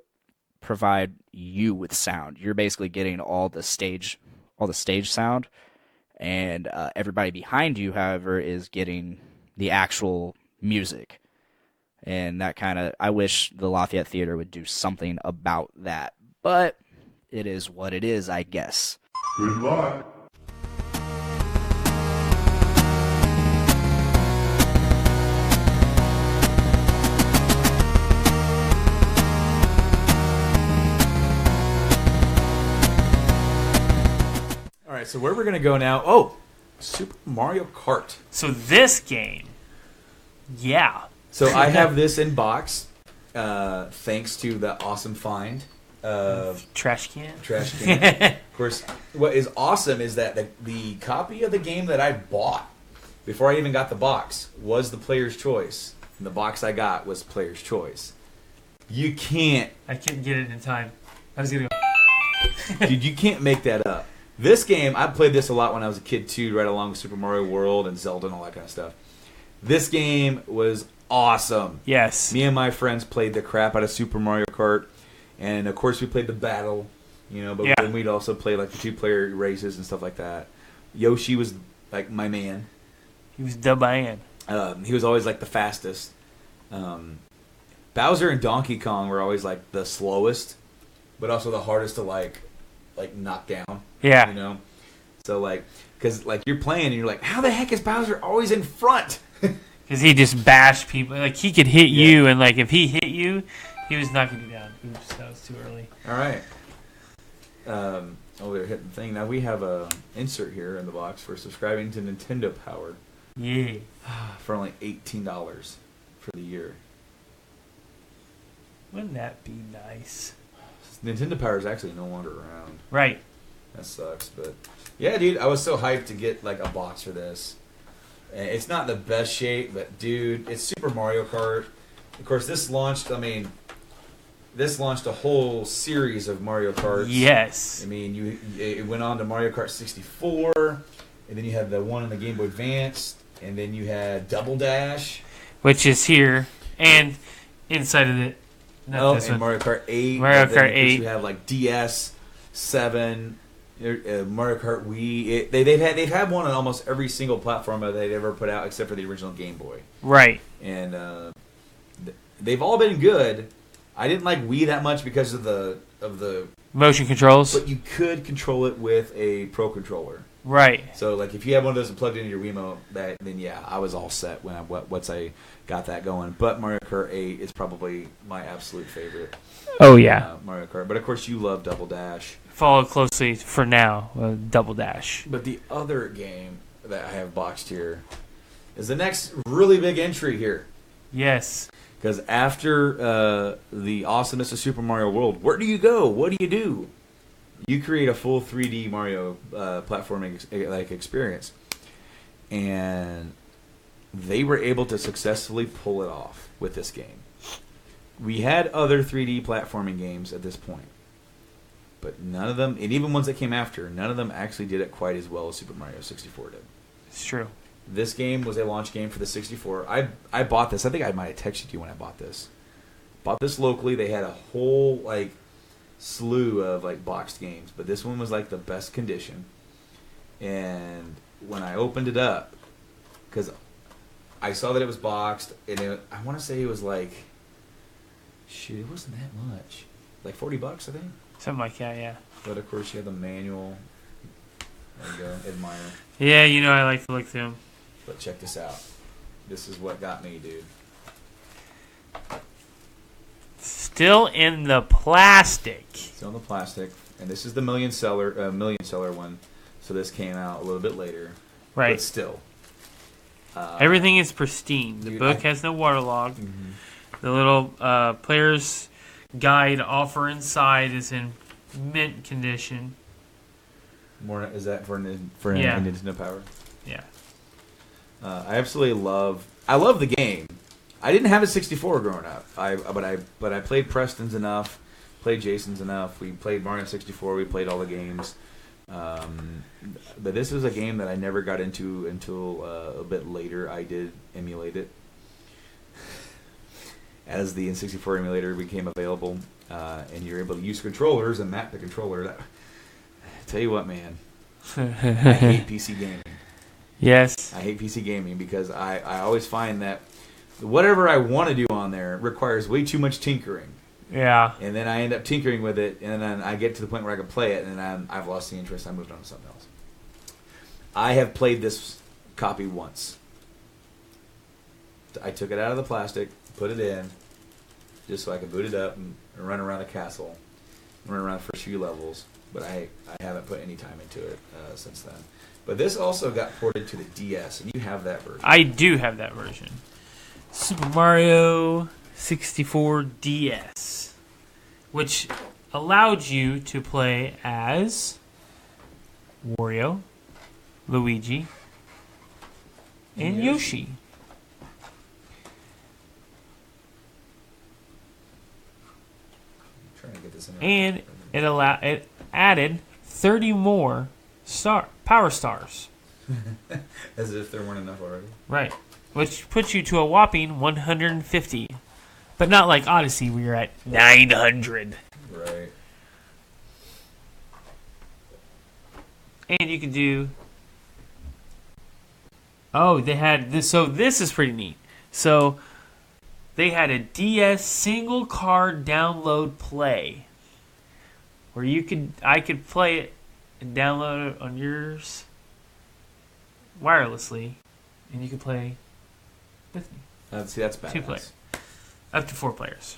provide you with sound. You're basically getting all the stage sound, and everybody behind you, however, is getting the actual music. And that I wish the Lafayette Theater would do something about that, but it is what it is, I guess. Good luck. All right, so where we're going to go now? Oh, Super Mario Kart. So this game, yeah. So I have this in box, thanks to the awesome find. Trash can. Of course, what is awesome is that the copy of the game that I bought before I even got the box was the Player's Choice. And the box I got was Player's Choice. You can't. I couldn't get it in time. I was going to go. Dude, you can't make that up. This game, I played this a lot when I was a kid too, right along with Super Mario World and Zelda and all that kind of stuff. This game was awesome. Yes. Me and my friends played the crap out of Super Mario Kart. And, of course, we played the battle, but then we'd also play, like, the two-player races and stuff like that. Yoshi was, like, my man. He was the man. He was always, like, the fastest. Bowser and Donkey Kong were always, like, the slowest, but also the hardest to, like knock down. Yeah. So, like, because, like, you're playing and you're like, how the heck is Bowser always in front? Because he just bashed people. Like, he could hit you, and, like, if he hit you, he was knocking you down. Oops, that was too early. All right. They're hitting the thing. Now we have a insert here in the box for subscribing to Nintendo Power. Yeah. For only $18 for the year. Wouldn't that be nice? Nintendo Power is actually no longer around. Right. That sucks, but yeah, dude, I was so hyped to get like a box for this. And it's not the best shape, but dude, it's Super Mario Kart. Of course, this launched a whole series of Mario Karts. Yes. I mean, it went on to Mario Kart 64, and then you had the one on the Game Boy Advance, and then you had Double Dash, which is here, and inside of it, Not this and one. Mario Kart 8. Mario Then, Kart of course, 8. You have like DS 7, Mario Kart Wii. They've had one on almost every single platform that they've ever put out, except for the original Game Boy. Right. And they've all been good. I didn't like Wii that much because of the motion controls. But you could control it with a Pro controller. Right. So, like, if you had one of those and plugged into your Wiimote, then yeah, I was all set when once I got that going. But Mario Kart 8 is probably my absolute favorite. Oh, yeah. Mario Kart. But, of course, you love Double Dash. Follow closely for now, Double Dash. But the other game that I have boxed here is the next really big entry here. Yes. Because after the awesomeness of Super Mario World, where do you go? What do you do? You create a full 3D Mario platforming experience, and they were able to successfully pull it off with this game. We had other 3D platforming games at this point, but none of them, and even ones that came after, none of them actually did it quite as well as Super Mario 64 did. It's true. This game was a launch game for the 64. I bought this. I think I might have texted you when I bought this. Bought this locally. They had a whole slew of boxed games, but this one was the best condition. And when I opened it up, because I saw that it was boxed, and I want to say it was it wasn't that much, $40, I think. Something like that, yeah. But of course, you have the manual. There you go, admire. Yeah, I like to look through them. But check this out. This is what got me, dude. Still in the plastic. Still in the plastic, and this is the million seller one. So this came out a little bit later, right? But still, everything is pristine. The book has no waterlog. Mm-hmm. The little player's guide offer inside is in mint condition. Is that for Nintendo Power? Yeah. I absolutely love the game. I didn't have a 64 growing up. But I played Preston's enough, played Jason's enough. We played Mario 64. We played all the games. But this was a game that I never got into until a bit later. I did emulate it as the N64 emulator became available, and you're able to use controllers and map the controller. Tell you what, man, I hate PC gaming. Yes. I hate PC gaming because I always find that whatever I want to do on there requires way too much tinkering. Yeah. And then I end up tinkering with it, and then I get to the point where I can play it, and then I've lost the interest. I moved on to something else. I have played this copy once. I took it out of the plastic, put it in, just so I could boot it up and run around the castle, run around the first few levels. But I haven't put any time into it since then. But this also got ported to the DS, and you have that version. I do have that version. Super Mario 64 DS, which allowed you to play as Wario, Luigi, and Yoshi. I'm trying to get this in and it added 30 more power stars. As if there weren't enough already. Right. Which puts you to a whopping 150. But not like Odyssey where you're at 900. Right. And you can do... Oh, they had this. So this is pretty neat. So they had a DS single card download play. Where I could play it and download it on yours wirelessly. And you could play with me. That's badass. 2 players. Up to 4 players.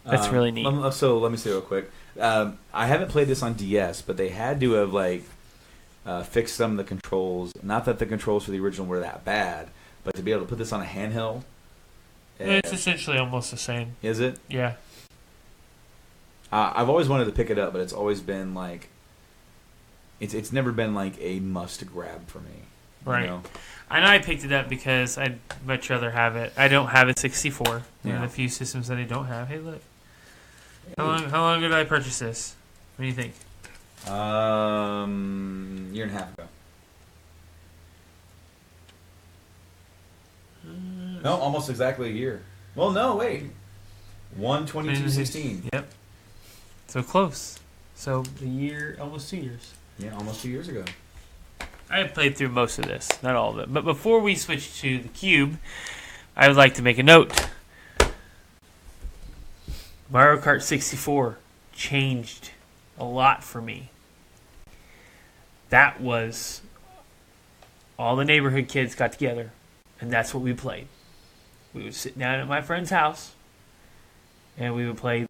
That's really neat. So let me say real quick. I haven't played this on DS, but they had to have fixed some of the controls. Not that the controls for the original were that bad, but to be able to put this on a handheld. It's essentially almost the same. Is it? Yeah. I've always wanted to pick it up, but it's always been it's never been a must grab for me. Right. You know? And I picked it up because I'd much rather have it. I don't have a 64. One of Yeah. the few systems that I don't have. Hey, look. How long did I purchase this? What do you think? Year and a half ago. No, almost exactly a year. Well, no, wait. 1/22/16. Yep. So close. So almost 2 years. Yeah, almost 2 years ago. I have played through most of this, not all of it. But before we switch to the Cube, I would like to make a note. Mario Kart 64 changed a lot for me. That was all the neighborhood kids got together, and that's what we played. We would sit down at my friend's house, and we would play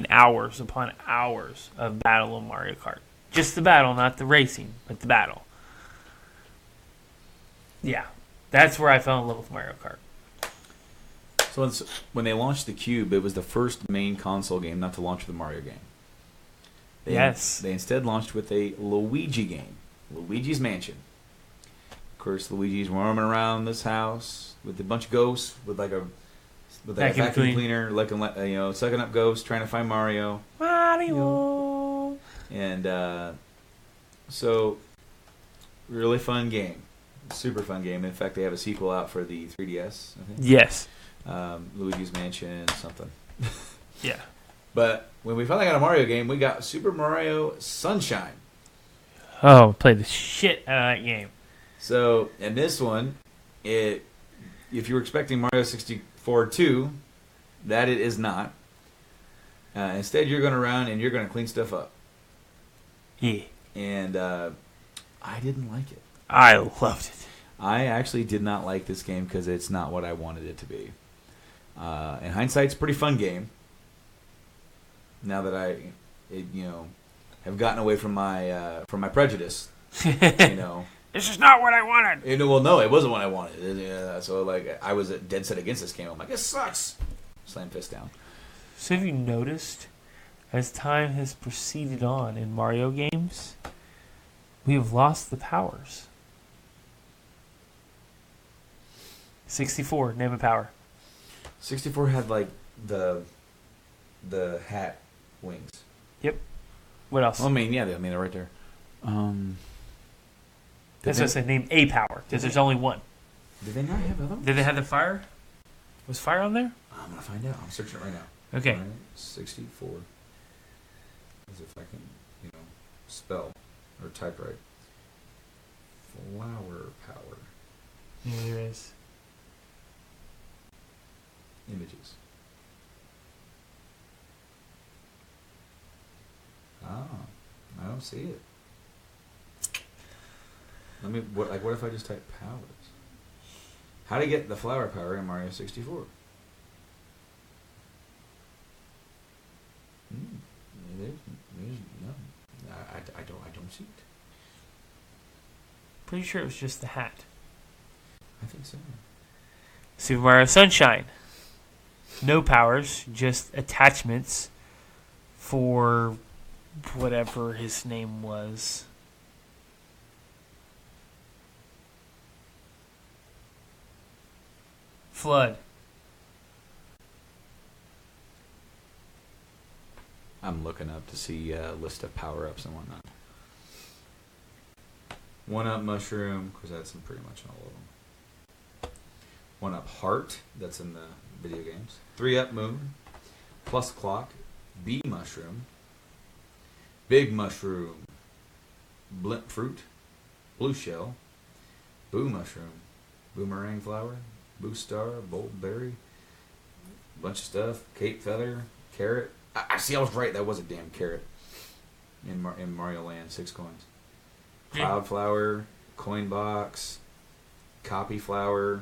hours upon hours of Battle of Mario Kart. Just the battle, not the racing, but the battle. Yeah, that's where I fell in love with Mario Kart. So when they launched the Cube, it was the first main console game not to launch with a Mario game. They instead launched with a Luigi game, Luigi's Mansion. Of course, Luigi's roaming around this house with a bunch of ghosts with a vacuum cleaner, sucking up ghosts, trying to find Mario. And so, really fun game, super fun game. In fact, they have a sequel out for the 3DS. I think. Yes. Luigi's Mansion something. Yeah. But when we finally got a Mario game, we got Super Mario Sunshine. Oh, played the shit out of that game. So, in this one, if you were expecting Mario 64 2, that it is not. Instead, you're going to run and you're going to clean stuff up. Yeah. And I didn't like it. I loved it. I actually did not like this game because it's not what I wanted it to be. In hindsight, it's a pretty fun game. Now that I have gotten away from my prejudice, This is not what I wanted. Well, no, it wasn't what I wanted. So I was dead set against this game. I'm like, it sucks. Slam fist down. So have you noticed, as time has proceeded on in Mario games, we have lost the powers? 64, name a power. 64 had the hat wings. Yep. What else? Well, they're right there. That's what I said. Name a power, because there's only one. Did they not have other ones? Did they have the fire? Was fire on there? I'm gonna find out. I'm searching it right now. Okay. 64. As if I can, spell or type right. Flower power. Yeah, there is. Images. I don't see it. What if I just type powers? How to get the flower power in Mario 64? There's no. I don't see it. Pretty sure it was just the hat. I think so. Super Mario Sunshine. No powers, just attachments for whatever his name was. Flood. I'm looking up to see a list of power-ups and whatnot. 1-up mushroom, because that's in pretty much all of them. 1-up heart, that's in the video games. 3-up moon, plus clock, bee mushroom, big mushroom, blimp fruit, blue shell, boo mushroom, boomerang flower, boo star, bold berry, bunch of stuff, cape feather, carrot. I see, I was right. That was a damn carrot in Mario Land. 6 coins. Cloud flower, coin box, copy flower,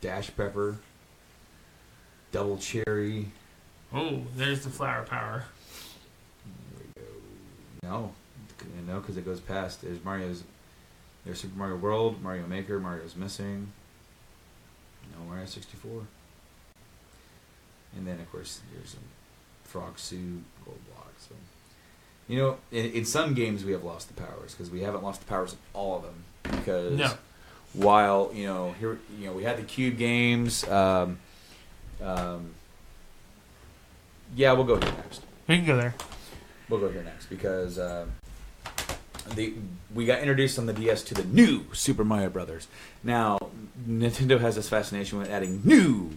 dash pepper, double cherry. Oh, there's the flower power. There we go. No, because it goes past. There's Super Mario World, Mario Maker, Mario's Missing. No, Mario 64. And then, of course, there's a frog suit, gold block. So, in some games we have lost the powers because we haven't lost the powers of all of them. Because while here we had the Cube games. Yeah, we'll go here next. We can go there. We'll go here next because we got introduced on the DS to the new Super Mario Brothers. Now, Nintendo has this fascination with adding new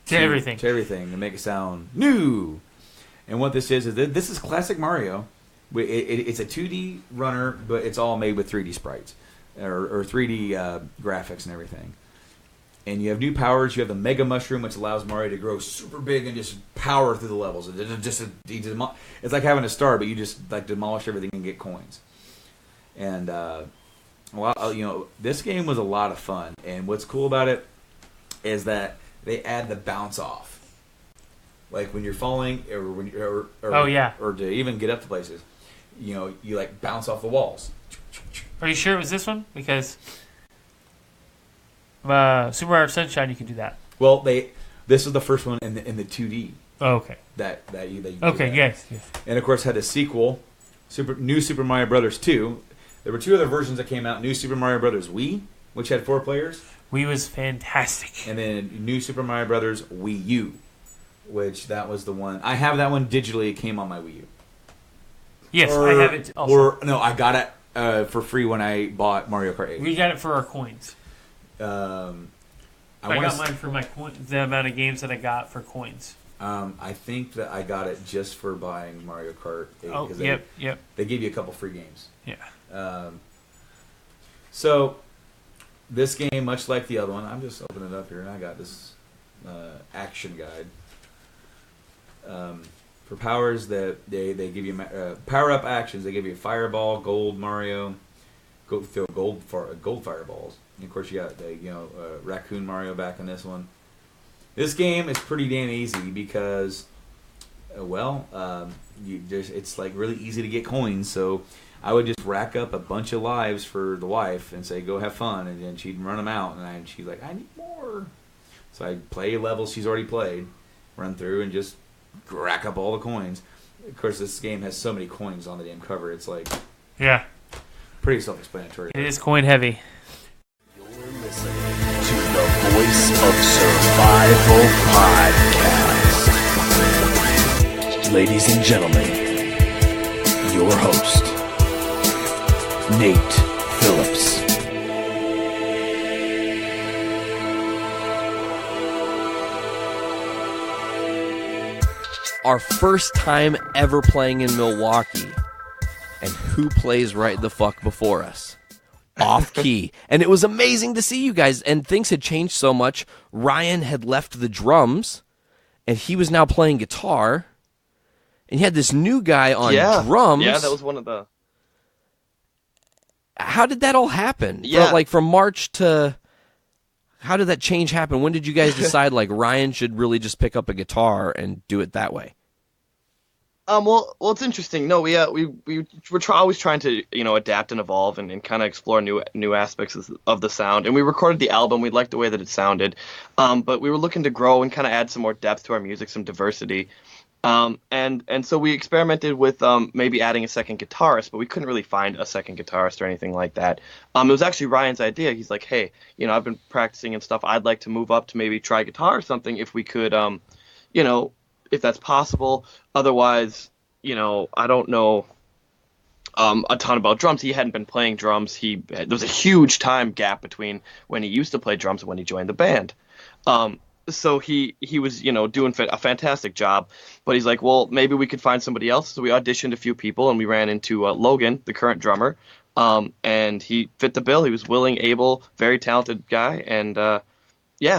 to everything. To everything to make it sound new. And what this is this is classic Mario. It's a 2D runner, but it's all made with 3D sprites or 3D graphics and everything. And you have new powers. You have the Mega Mushroom, which allows Mario to grow super big and just power through the levels. It's like having a star, but you just like demolish everything and get coins. And this game was a lot of fun. And what's cool about it is that they add the bounce off. Like when you're falling, or to even get up to places, you like bounce off the walls. Are you sure it was this one? Because Super Mario Sunshine, you can do that. Well, this is the first one in the 2D. Oh, okay. That you okay, yes. And of course, had a sequel, New Super Mario Brothers 2. There were 2 other versions that came out. New Super Mario Brothers Wii, which had 4 players. Wii was fantastic. And then New Super Mario Brothers Wii U, which that was the one. I have that one digitally. It came on my Wii U. Yes, I have it also. I got it for free when I bought Mario Kart 8. We got it for our coins. I got mine for my coins. The amount of games that I got for coins. I think that I got it just for buying Mario Kart 8. Oh, yep. They gave you a couple free games. Yeah. So, this game, much like the other one, I'm just opening it up here, and I got this action guide. For powers that they give you power-up actions, they give you Fireball, Gold Mario, gold Fireballs. And of course, you got the Raccoon Mario back in this one. This game is pretty damn easy because, it's like really easy to get coins. So I would just rack up a bunch of lives for the wife and say, "Go have fun," and then she'd run them out, and she's like, "I need more." So I'd play levels she's already played, run through, and just rack up all the coins. Of course, this game has so many coins on the damn cover. It's like, pretty self-explanatory. It is coin heavy. You're listening to the Voice of Survival podcast. Ladies and gentlemen, your host, Nate Phillips. Our first time ever playing in Milwaukee. And who plays right the fuck before us? Off key. And it was amazing to see you guys. And things had changed so much. Ryan had left the drums, and he was now playing guitar. And you had this new guy on drums. Yeah, that was one of the... How did that all happen? Yeah. From March to... How did that change happen? When did you guys decide, Ryan should really just pick up a guitar and do it that way? Well, it's interesting. No, we're always trying to, adapt and evolve and kind of explore new aspects of the sound. And we recorded the album. We liked the way that it sounded. But we were looking to grow and kind of add some more depth to our music, some diversity. And so we experimented with maybe adding a second guitarist, but we couldn't really find a second guitarist or anything like that. It was actually Ryan's idea. He's like, "Hey, I've been practicing and stuff. I'd like to move up to maybe try guitar or something if we could, if that's possible. Otherwise, I don't know a ton about drums." He hadn't been playing drums. There was a huge time gap between when he used to play drums and when he joined the band. So he was, doing a fantastic job, but he's like, well, maybe we could find somebody else. So we auditioned a few people, and we ran into Logan, the current drummer, and he fit the bill. He was willing, able, very talented guy, and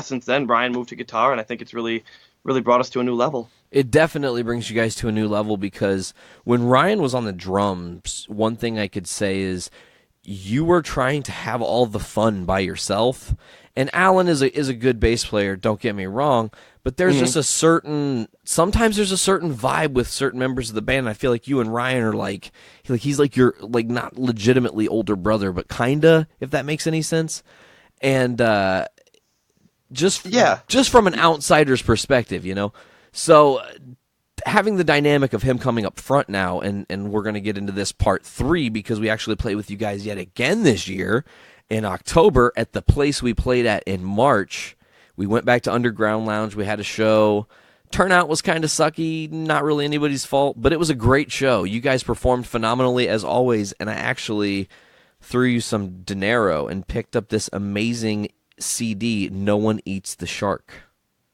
since then Ryan moved to guitar, and I think it's really, really brought us to a new level. It definitely brings you guys to a new level because when Ryan was on the drums, one thing I could say is you were trying to have all the fun by yourself. And Alan is a good bass player, don't get me wrong, but there's just sometimes there's a certain vibe with certain members of the band. I feel like you and Ryan are he's like your, not legitimately older brother, but kinda, if that makes any sense. And just from an outsider's perspective, So having the dynamic of him coming up front now, and we're going to get into this part 3 because we actually play with you guys yet again this year. In October, at the place we played at in March, we went back to Underground Lounge. We had a show. Turnout was kind of sucky, not really anybody's fault, but it was a great show. You guys performed phenomenally as always, and I actually threw you some dinero and picked up this amazing CD, No One Eats the Shark.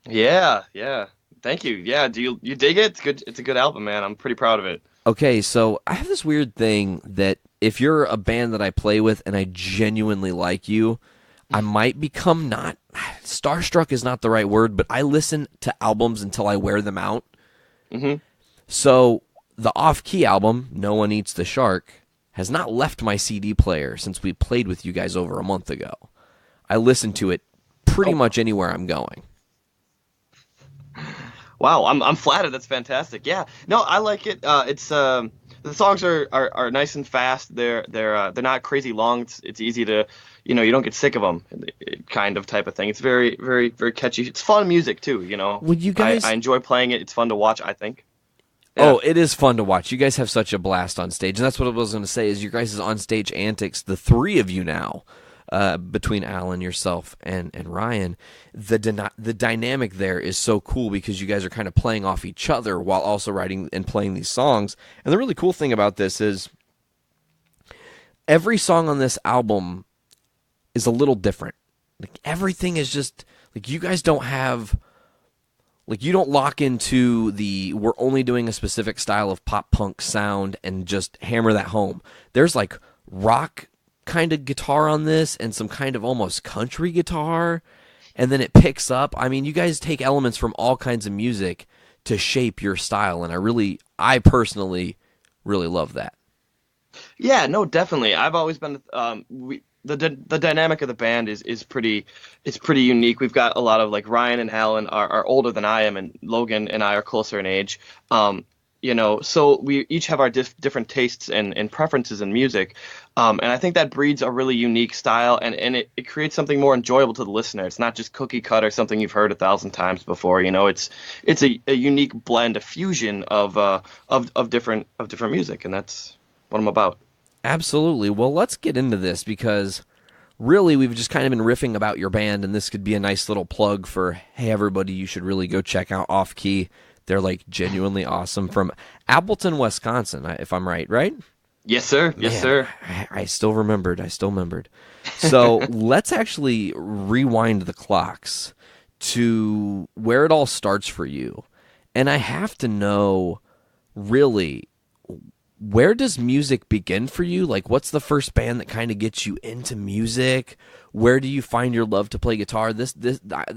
Yeah, yeah. Thank you. Yeah, do you dig it? It's good. It's a good album, man. I'm pretty proud of it. Okay, so I have this weird thing that if you're a band that I play with and I genuinely like you, I might become not starstruck is not the right word, but I listen to albums until I wear them out. Mm-hmm. So the Off-Key album, No One Eats the Shark, has not left my CD player since we played with you guys over a month ago. I listen to it pretty much anywhere I'm going. Wow, I'm flattered. That's fantastic. Yeah, no, I like it. It's the songs are nice and fast. They're not crazy long. It's easy to, you don't get sick of them, kind of type of thing. It's very very very catchy. It's fun music too. Would you guys? I enjoy playing it. It's fun to watch, I think. Yeah. Oh, it is fun to watch. You guys have such a blast on stage, and that's what I was going to say. Is your guys' on stage antics? The three of you now. Between Alan, yourself, and Ryan, the dynamic there is so cool because you guys are kind of playing off each other while also writing and playing these songs. And the really cool thing about this is every song on this album is a little different. Like everything is just like you guys don't have like you don't lock into we're only doing a specific style of pop punk sound and just hammer that home. There's like rock kind of guitar on this and some kind of almost country guitar, and then it picks up. I mean, you guys take elements from all kinds of music to shape your style, and I personally really love that. Yeah, no, definitely. I've always been the dynamic of the band is pretty unique. We've got a lot of like Ryan and Alan are older than I am, and Logan and I are closer in age. So we each have our different tastes and preferences in music. And I think that breeds a really unique style, and it creates something more enjoyable to the listener. It's not just cookie cutter, something you've heard 1,000 times before. It's a unique blend, a fusion of different music, and that's what I'm about. Absolutely. Well, let's get into this because really we've just kind of been riffing about your band, and this could be a nice little plug for, hey, everybody, you should really go check out Off-Key. They're like genuinely awesome from Appleton, Wisconsin, if I'm right? Yes, sir. Yes, sir. I still remembered. So let's actually rewind the clocks to where it all starts for you. And I have to know, really, where does music begin for you? Like, what's the first band that kind of gets you into music? Where do you find your love to play guitar?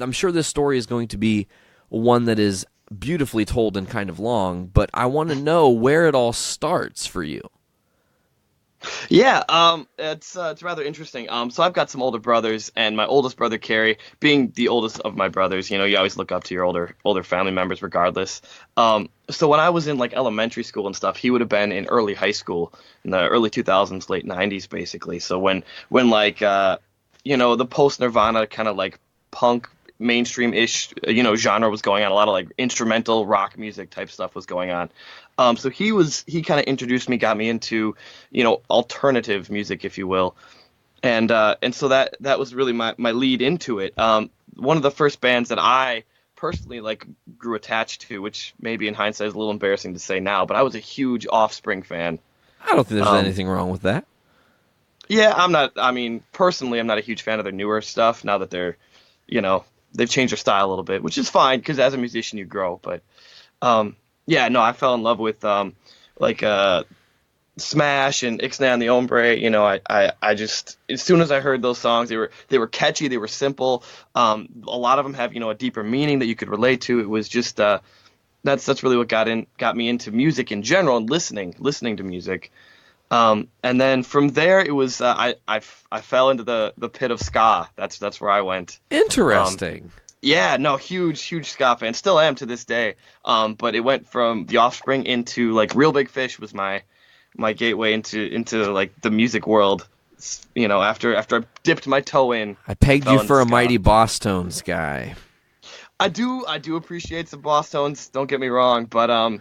I'm sure this story is going to be one that is beautifully told and kind of long, but I want to know where it all starts for you. Yeah, it's rather interesting. So I've got some older brothers, and my oldest brother, Carrie, being the oldest of my brothers, you always look up to your older family members regardless. So when I was in like elementary school and stuff, he would have been in early high school in the early 2000s, late 90s, basically. So when like, the post-Nirvana kind of like punk mainstream-ish, genre was going on. A lot of like instrumental rock music type stuff was going on. So he kind of introduced me, got me into, alternative music, if you will. And so that was really my lead into it. One of the first bands that I personally like grew attached to, which maybe in hindsight is a little embarrassing to say now, but I was a huge Offspring fan. I don't think there's anything wrong with that. Yeah, personally, I'm not a huge fan of their newer stuff now that they're, they've changed their style a little bit, which is fine because as a musician you grow. But I fell in love with Smash and Ixnay on the Hombre. I just, as soon as I heard those songs, they were catchy, they were simple. A lot of them have a deeper meaning that you could relate to. It was just that's really what got me into music in general and listening to music. And then from there, it was I fell into the pit of ska. That's where I went. Interesting. Huge ska fan. Still am to this day. But it went from the Offspring into like Real Big Fish was my gateway into like the music world. After I dipped my toe in. I pegged you for a mighty Boss Tones guy. I do appreciate some Boss Tones. Don't get me wrong, but I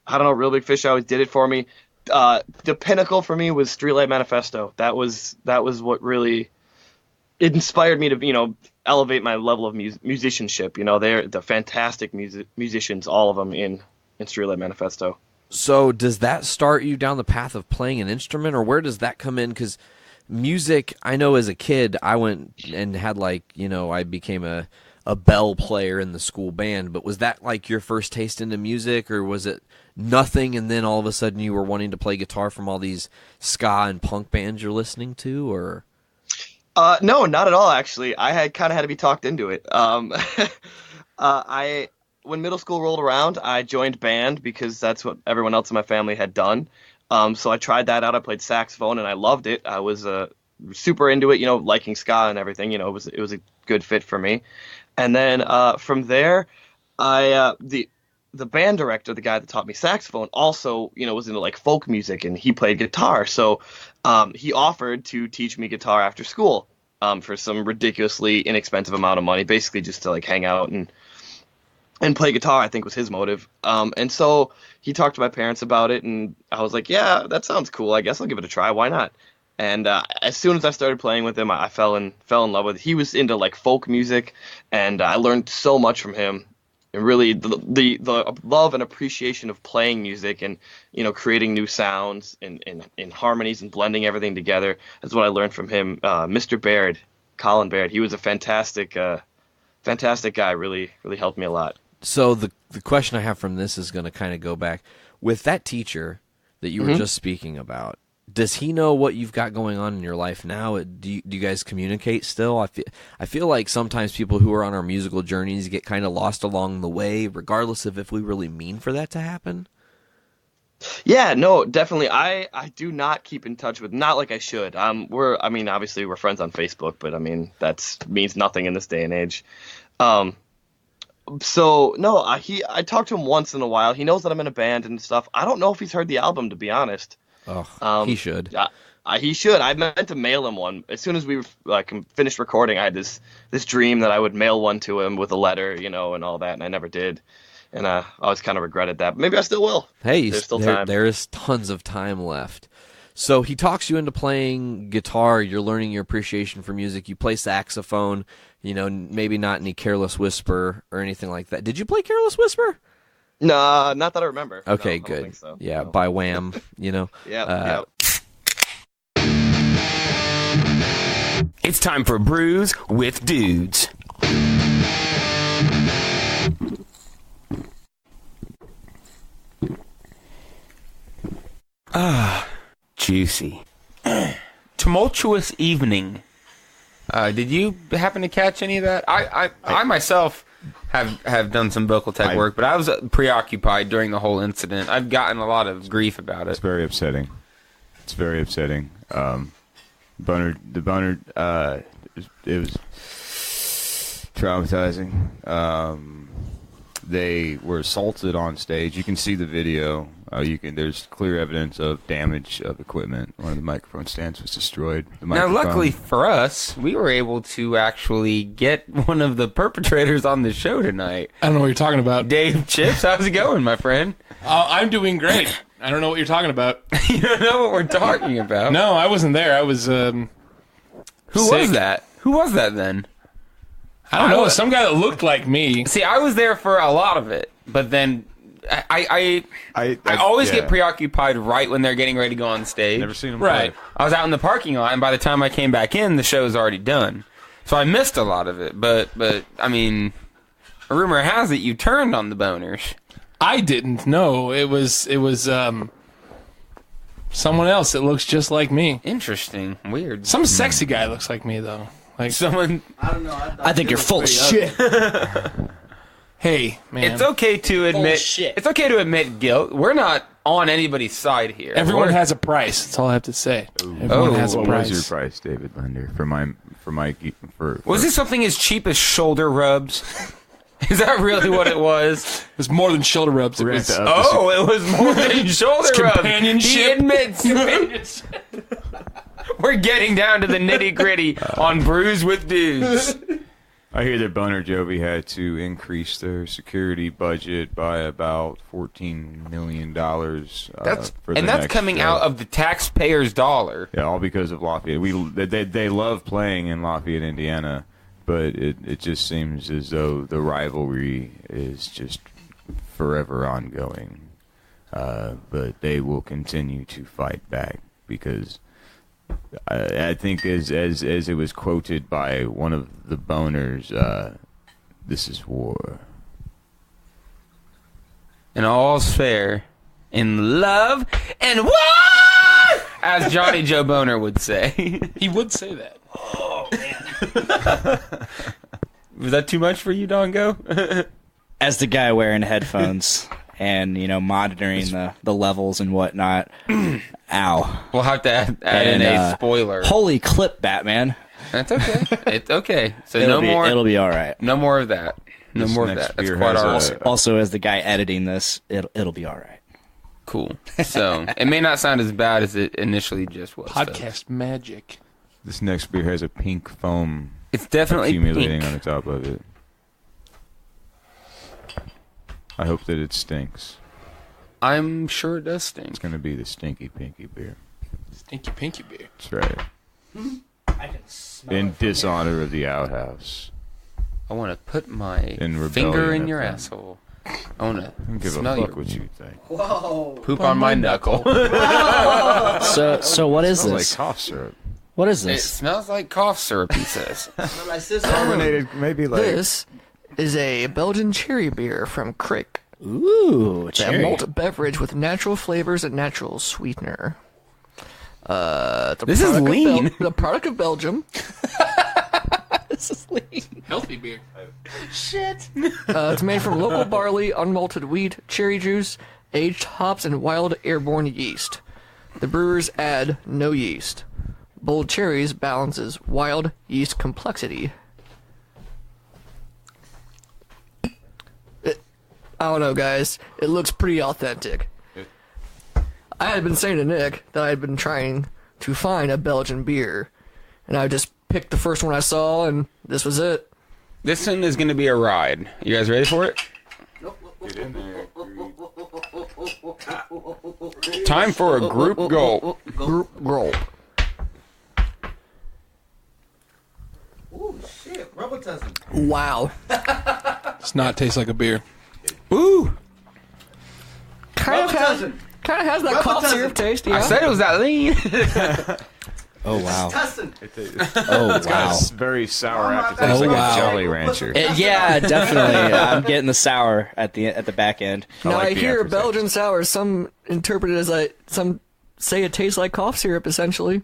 don't know. Real Big Fish always did it for me. The pinnacle for me was Streetlight Manifesto. That was what really inspired me to elevate my level of musicianship. They're the fantastic musicians, all of them in Streetlight Manifesto. So does that start you down the path of playing an instrument, or where does that come in? Because music, I know as a kid, I went and had I became a a bell player in the school band. But was that like your first taste into music, or was it nothing and then all of a sudden you were wanting to play guitar from all these ska and punk bands you're listening to, or? No, not at all, actually. I had kind of had to be talked into it. When middle school rolled around, I joined band because that's what everyone else in my family had done. So I tried that out. I played saxophone and I loved it. I was super into it, liking ska and everything. It was a good fit for me. And then from there, the band director, the guy that taught me saxophone, also was into like folk music, and he played guitar. So he offered to teach me guitar after school for some ridiculously inexpensive amount of money, basically just to like hang out and play guitar, I think was his motive. And so he talked to my parents about it, and I was like, yeah, that sounds cool. I guess I'll give it a try. Why not? And as soon as I started playing with him, I fell in love with it. He was into like folk music, and I learned so much from him. And really the love and appreciation of playing music and, creating new sounds and harmonies and blending everything together is what I learned from him. Mr. Baird, Colin Baird, he was a fantastic guy, really, really helped me a lot. So the question I have from this is going to kind of go back. With that teacher that you were just speaking about, does he know what you've got going on in your life now? Do you guys communicate still? I feel like sometimes people who are on our musical journeys get kind of lost along the way, regardless of if we really mean for that to happen. Yeah, no, definitely. I do not keep in touch with, not like I should. Obviously we're friends on Facebook, but that means nothing in this day and age. So no, I talk to him once in a while. He knows that I'm in a band and stuff. I don't know if he's heard the album, to be honest. Oh, he should. He should. I meant to mail him one as soon as we finished recording. I had this dream that I would mail one to him with a letter, and all that, and I never did. And I always kind of regretted that. But maybe I still will. Hey, there's still time. There is tons of time left. So he talks you into playing guitar. You're learning your appreciation for music. You play saxophone. Maybe not any Careless Whisper or anything like that. Did you play Careless Whisper? No, not that I remember. Okay, no, good. I don't think so. Yeah, no. by Wham, Yep. It's time for Brews with Dudes. Juicy. Tumultuous evening. Did you happen to catch any of that? I myself have done some vocal tech work, but I was preoccupied during the whole incident. I've gotten a lot of grief about it. It's very upsetting. The boner, it was traumatizing. They were assaulted on stage. You can see the video. There's clear evidence of damage of equipment. One of the microphone stands was destroyed. Now, luckily for us, we were able to actually get one of the perpetrators on the show tonight. I don't know what you're talking about. Dave Chips, how's it going, my friend? I'm doing great. I don't know what you're talking about. You don't know what we're talking about? No, I wasn't there. I was Who was that? Who was that then? I don't know. Some guy that looked like me. See, I was there for a lot of it, but then I always get preoccupied right when they're getting ready to go on stage. Never seen them right. play. I was out in the parking lot, and by the time I came back in, the show's already done. So I missed a lot of it. But rumor has it you turned on the boners. I didn't know. It was someone else that looks just like me. Interesting. Weird. Some sexy guy looks like me though. Like someone. I don't know. I think you're full of shit. Hey, man. It's okay to admit. It's okay to admit guilt. We're not on anybody's side here. Everyone has a price. That's all I have to say. Everyone has a what price. was your price, David Lender? Was this something as cheap as shoulder rubs? Is that really what it was? It was more than shoulder rubs. It was more than shoulder rubs. Companionship. He admits. We're getting down to the nitty gritty on Brews with Dudes. I hear that Boner Jovi had to increase their security budget by about $14 million. That's coming out of the taxpayer's dollar. Yeah, all because of Lafayette. They love playing in Lafayette, Indiana, but it just seems as though the rivalry is just forever ongoing. But they will continue to fight back because I think as it was quoted by one of the boners, This is war. And all's fair in love and war, as Johnny Joe Boner would say. He would say that. Oh, man. Was that too much for you, Dongo? As the guy wearing headphones and, monitoring the levels and whatnot. Ow. We'll have to add in a spoiler. Holy clip, Batman. That's okay. It's okay. So It'll be all right. No more of that. No more of that. That's quite all right. Also, as the guy editing this, it'll be all right. Cool. So it may not sound as bad as it initially just was. Podcast magic. This next beer has a pink foam. It's definitely accumulating pink on the top of it. I hope that it stinks. I'm sure it does stink. It's going to be the stinky pinky beer. Stinky pinky beer. That's right. I can smell In dishonor of the outhouse. I want to put my In finger in rebellion your of them. asshole. I want I don't to give a smell fuck your what you think. Whoa. poop on my knuckle. So what is Smells this? like cough syrup. What is It this? smells like cough syrup, he says. Carbonated, maybe like... This is a Belgian cherry beer from Crick. Ooh, It's a cherry. malt beverage with natural flavors and natural sweetener. This is lean. The product of Belgium. This is lean. Healthy beer. Shit. It's made from local barley, unmalted wheat, cherry juice, aged hops, and wild airborne yeast. The brewers add no yeast. Bold cherries balances wild yeast complexity. I don't know, guys. It looks pretty authentic. I had been saying to Nick that I had been trying to find a Belgian beer, and I just picked the first one I saw, and this was it. This one is going to be a ride. You guys ready for it? Get in there. Time for a group gulp. Group gulp. Ooh, shit. Robitussin. Wow. Does not taste like a beer. Ooh. Kind of has that cough syrup taste, yeah. I said it was that lean. Oh, wow. Oh, It's wow. It's very sour aftertaste, Oh, like wow. a Jolly Rancher. Yeah, definitely. I'm getting the sour at the back end. Now like I the hear aftertaste. Belgian sour. Some interpret it as some say it tastes like cough syrup, essentially.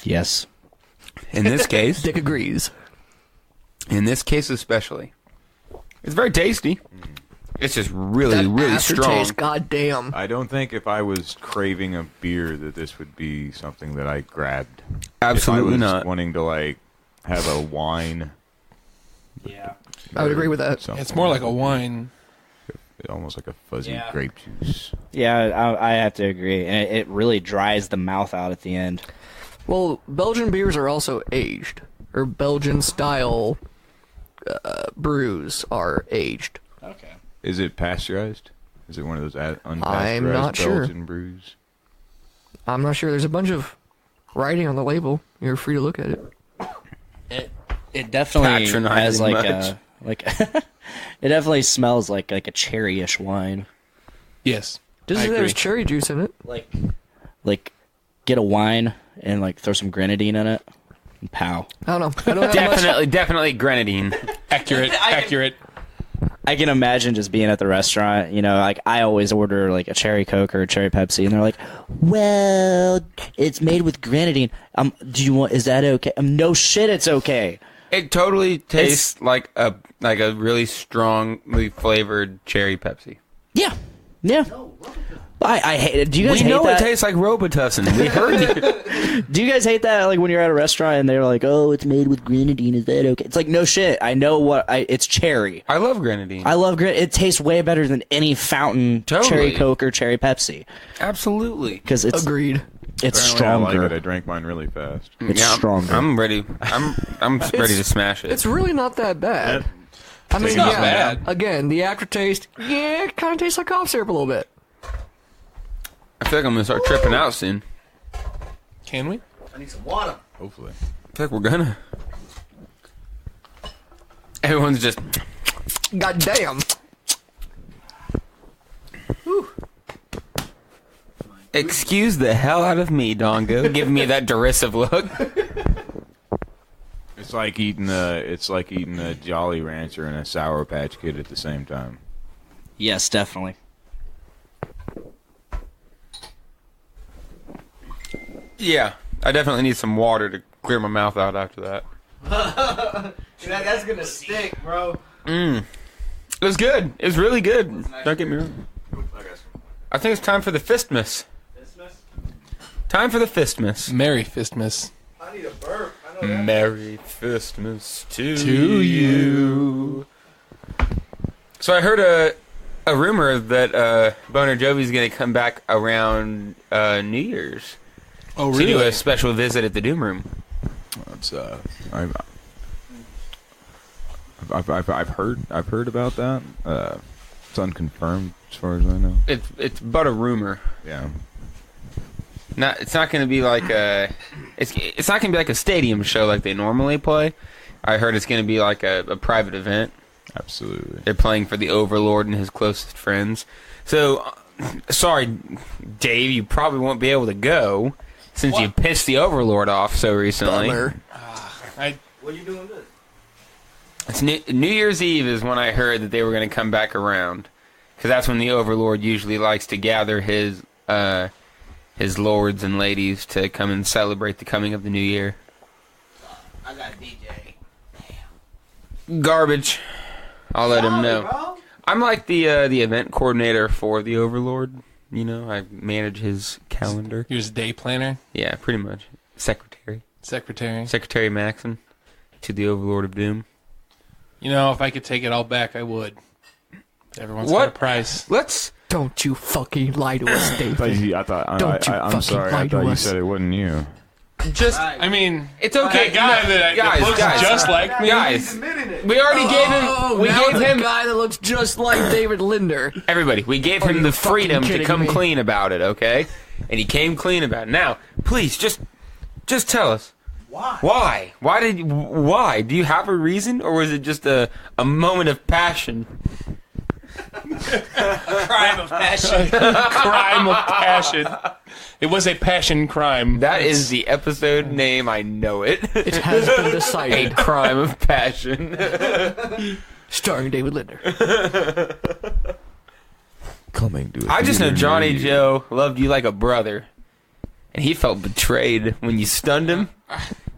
Yes. In this case. Dick agrees. In this case especially. It's very tasty. It's just really, That really strong. aftertaste, goddamn. I don't think if I was craving a beer that this would be something that I grabbed. Absolutely if I was not. wanting to like have a wine. Yeah. I would agree with that. something It's more like a that would be wine. almost like a fuzzy Yeah. grape juice. Yeah, I have to agree. And it really dries the mouth out at the end. Well, Belgian beers are also aged, or Belgian style brews are aged. Okay. Is it pasteurized? Is it one of those unpasteurized I'm not sure. Belgian brews? I'm not sure. There's a bunch of writing on the label. You're free to look at it. It definitely Patronizing has like much. a it definitely smells like a cherry-ish wine. Yes. Does I it agree. have cherry juice in it? Like get a wine and like throw some grenadine in it. And pow. I don't know. I don't have Definitely grenadine. Accurate. Accurate. I can imagine just being at the restaurant, like I always order like a cherry Coke or a cherry Pepsi, and they're like, "Well, it's made with grenadine. Do you want? Is that okay? No shit, it's okay." It totally tastes like a really strongly flavored cherry Pepsi. Yeah. I hate it. Do you guys We hate know that? it tastes like Robitussin. We heard you. Do you guys hate that? Like when you're at a restaurant and they're like, "Oh, it's made with grenadine. Is that okay?" It's like, no shit. I know it's cherry. I love grenadine. I love grenadine. It tastes way better than any fountain cherry Coke or cherry Pepsi. Absolutely. Because it's agreed. It's Apparently stronger. I like it. I drank mine really fast. It's stronger. I'm ready. I'm ready to smash it. It's really not that bad. I mean, It's not yeah. bad. Again, the aftertaste, it kind of tastes like cough syrup a little bit. I feel like I'm gonna start tripping out soon. Can we? I need some water. Hopefully. I feel like we're gonna. Everyone's just. God damn. Excuse the hell out of me, Dongo. Giving me that derisive look. It's It's like eating a Jolly Rancher and a Sour Patch Kid at the same time. Yes, definitely. Yeah, I definitely need some water to clear my mouth out after that. That's gonna stick, bro. It was good. It was really good. Don't get me wrong. I think it's time for the Fistmas. Time for the Fistmas. Merry Fistmas. I need a burp. I know that. Merry Fistmas to you. So I heard a rumor that Boner Jovi's going to come back around New Year's. Oh, really? To do a special visit at the Doom Room. That's I've heard about that. It's unconfirmed as far as I know. It's but a rumor. Yeah. It's not going to be like it's not going to be like a stadium show like they normally play. I heard it's going to be like a private event. Absolutely. They're playing for the Overlord and his closest friends. So, sorry, Dave, you probably won't be able to go since you pissed the Overlord off so recently. What are you doing good? It's New Year's Eve is when I heard that they were going to come back around, because that's when the Overlord usually likes to gather his lords and ladies to come and celebrate the coming of the new year. I got DJ. Garbage. I'll let him know. Bro. I'm like the event coordinator for the Overlord. You know, I manage his calendar. You're his day planner? Yeah, pretty much. Secretary. Secretary Maxon to the Overlord of Doom. You know, if I could take it all back, I would. Everyone's got a price. Don't you fucking lie to us, David. I'm sorry. I thought you said it wasn't you. I mean, it's okay. That guy that looks just like me. Guys, we already gave him. We gave him a guy that looks just like David Linder. Everybody, we gave him the freedom to come clean about it, okay? And he came clean about it. Now, please, just tell us. Why? Why? Do you have a reason, or was it just a moment of passion? Crime of passion. Crime of passion. It was a passion crime. That is the episode name. I know it. It has been decided. A crime of passion. Starring David Linder. Coming to. I just know Johnny Joe loved you like a brother, and he felt betrayed when you stunned him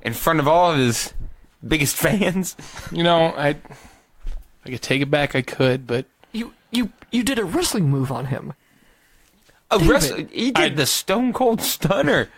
in front of all of his biggest fans. You know, I could take it back. I could, but you did a wrestling move on him. He did the Stone Cold Stunner.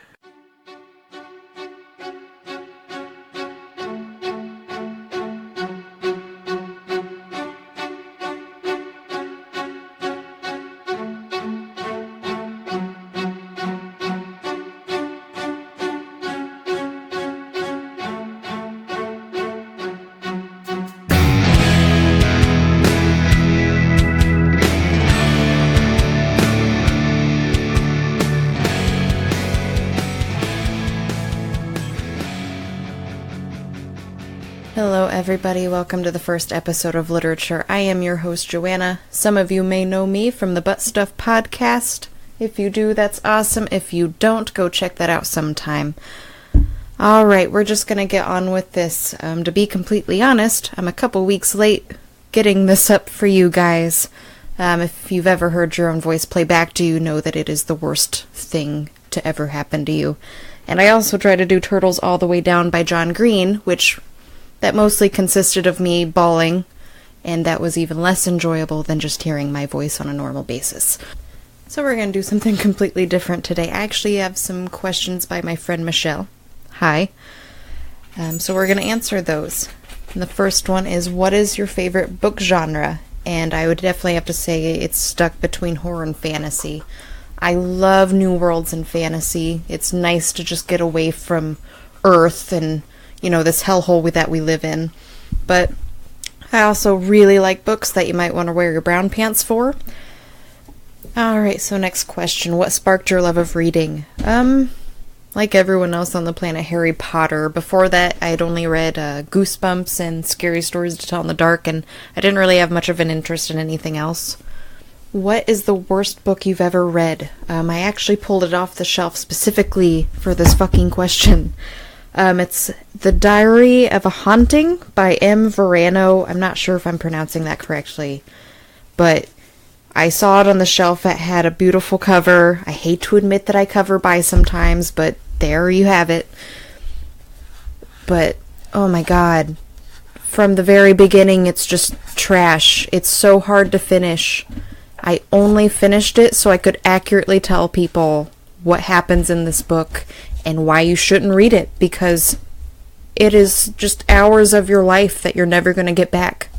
Hello everybody, welcome to the first episode of Literature. I am your host Joanna. Some of you may know me from the Butt Stuff podcast. If you do, that's awesome. If you don't, go check that out sometime. Alright, we're just gonna get on with this. To be completely honest, I'm a couple weeks late getting this up for you guys. If you've ever heard your own voice play back to you, know that it is the worst thing to ever happen to you. And I also try to do Turtles All the Way Down by John Green, which that mostly consisted of me bawling, and that was even less enjoyable than just hearing my voice on a normal basis. So we're going to do something completely different today. I actually have some questions by my friend Michelle. Hi. So we're going to answer those. And the first one is, what is your favorite book genre? And I would definitely have to say it's stuck between horror and fantasy. I love new worlds and fantasy. It's nice to just get away from Earth and, you know, this hellhole that we live in. But I also really like books that you might want to wear your brown pants for. Alright, so next question. What sparked your love of reading? Like everyone else on the planet, Harry Potter. Before that, I'd only read Goosebumps and Scary Stories to Tell in the Dark, and I didn't really have much of an interest in anything else. What is the worst book you've ever read? I actually pulled it off the shelf specifically for this fucking question. It's The Diary of a Haunting by M. Verano. I'm not sure if I'm pronouncing that correctly, but I saw it on the shelf. It had a beautiful cover. I hate to admit that I cover buy sometimes, but there you have it. But, oh my god. From the very beginning, it's just trash. It's so hard to finish. I only finished it so I could accurately tell people what happens in this book and why you shouldn't read it, because it is just hours of your life that you're never going to get back.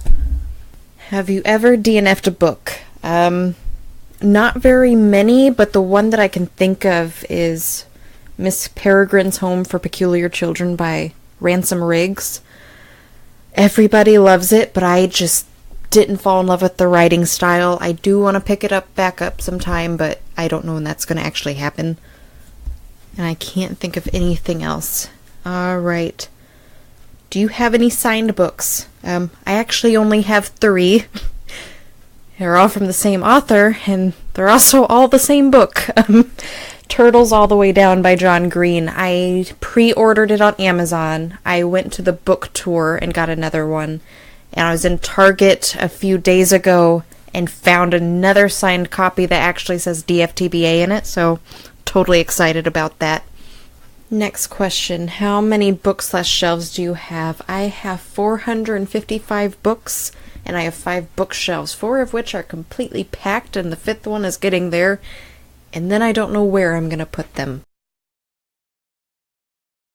Have you ever DNF'd a book? Not very many, but the one that I can think of is Miss Peregrine's Home for Peculiar Children by Ransom Riggs. Everybody loves it, but I just didn't fall in love with the writing style. I do want to pick it back up sometime, but I don't know when that's going to actually happen. And I can't think of anything else. Alright. Do you have any signed books? I actually only have 3. They're all from the same author, and they're also all the same book. Turtles All the Way Down by John Green. I pre-ordered it on Amazon. I went to the book tour and got another one. And I was in Target a few days ago and found another signed copy that actually says DFTBA in it, so totally excited about that. Next question. How many books/shelves do you have? I have 455 books, and I have 5 bookshelves, 4 of which are completely packed, and the 5th one is getting there, and then I don't know where I'm going to put them.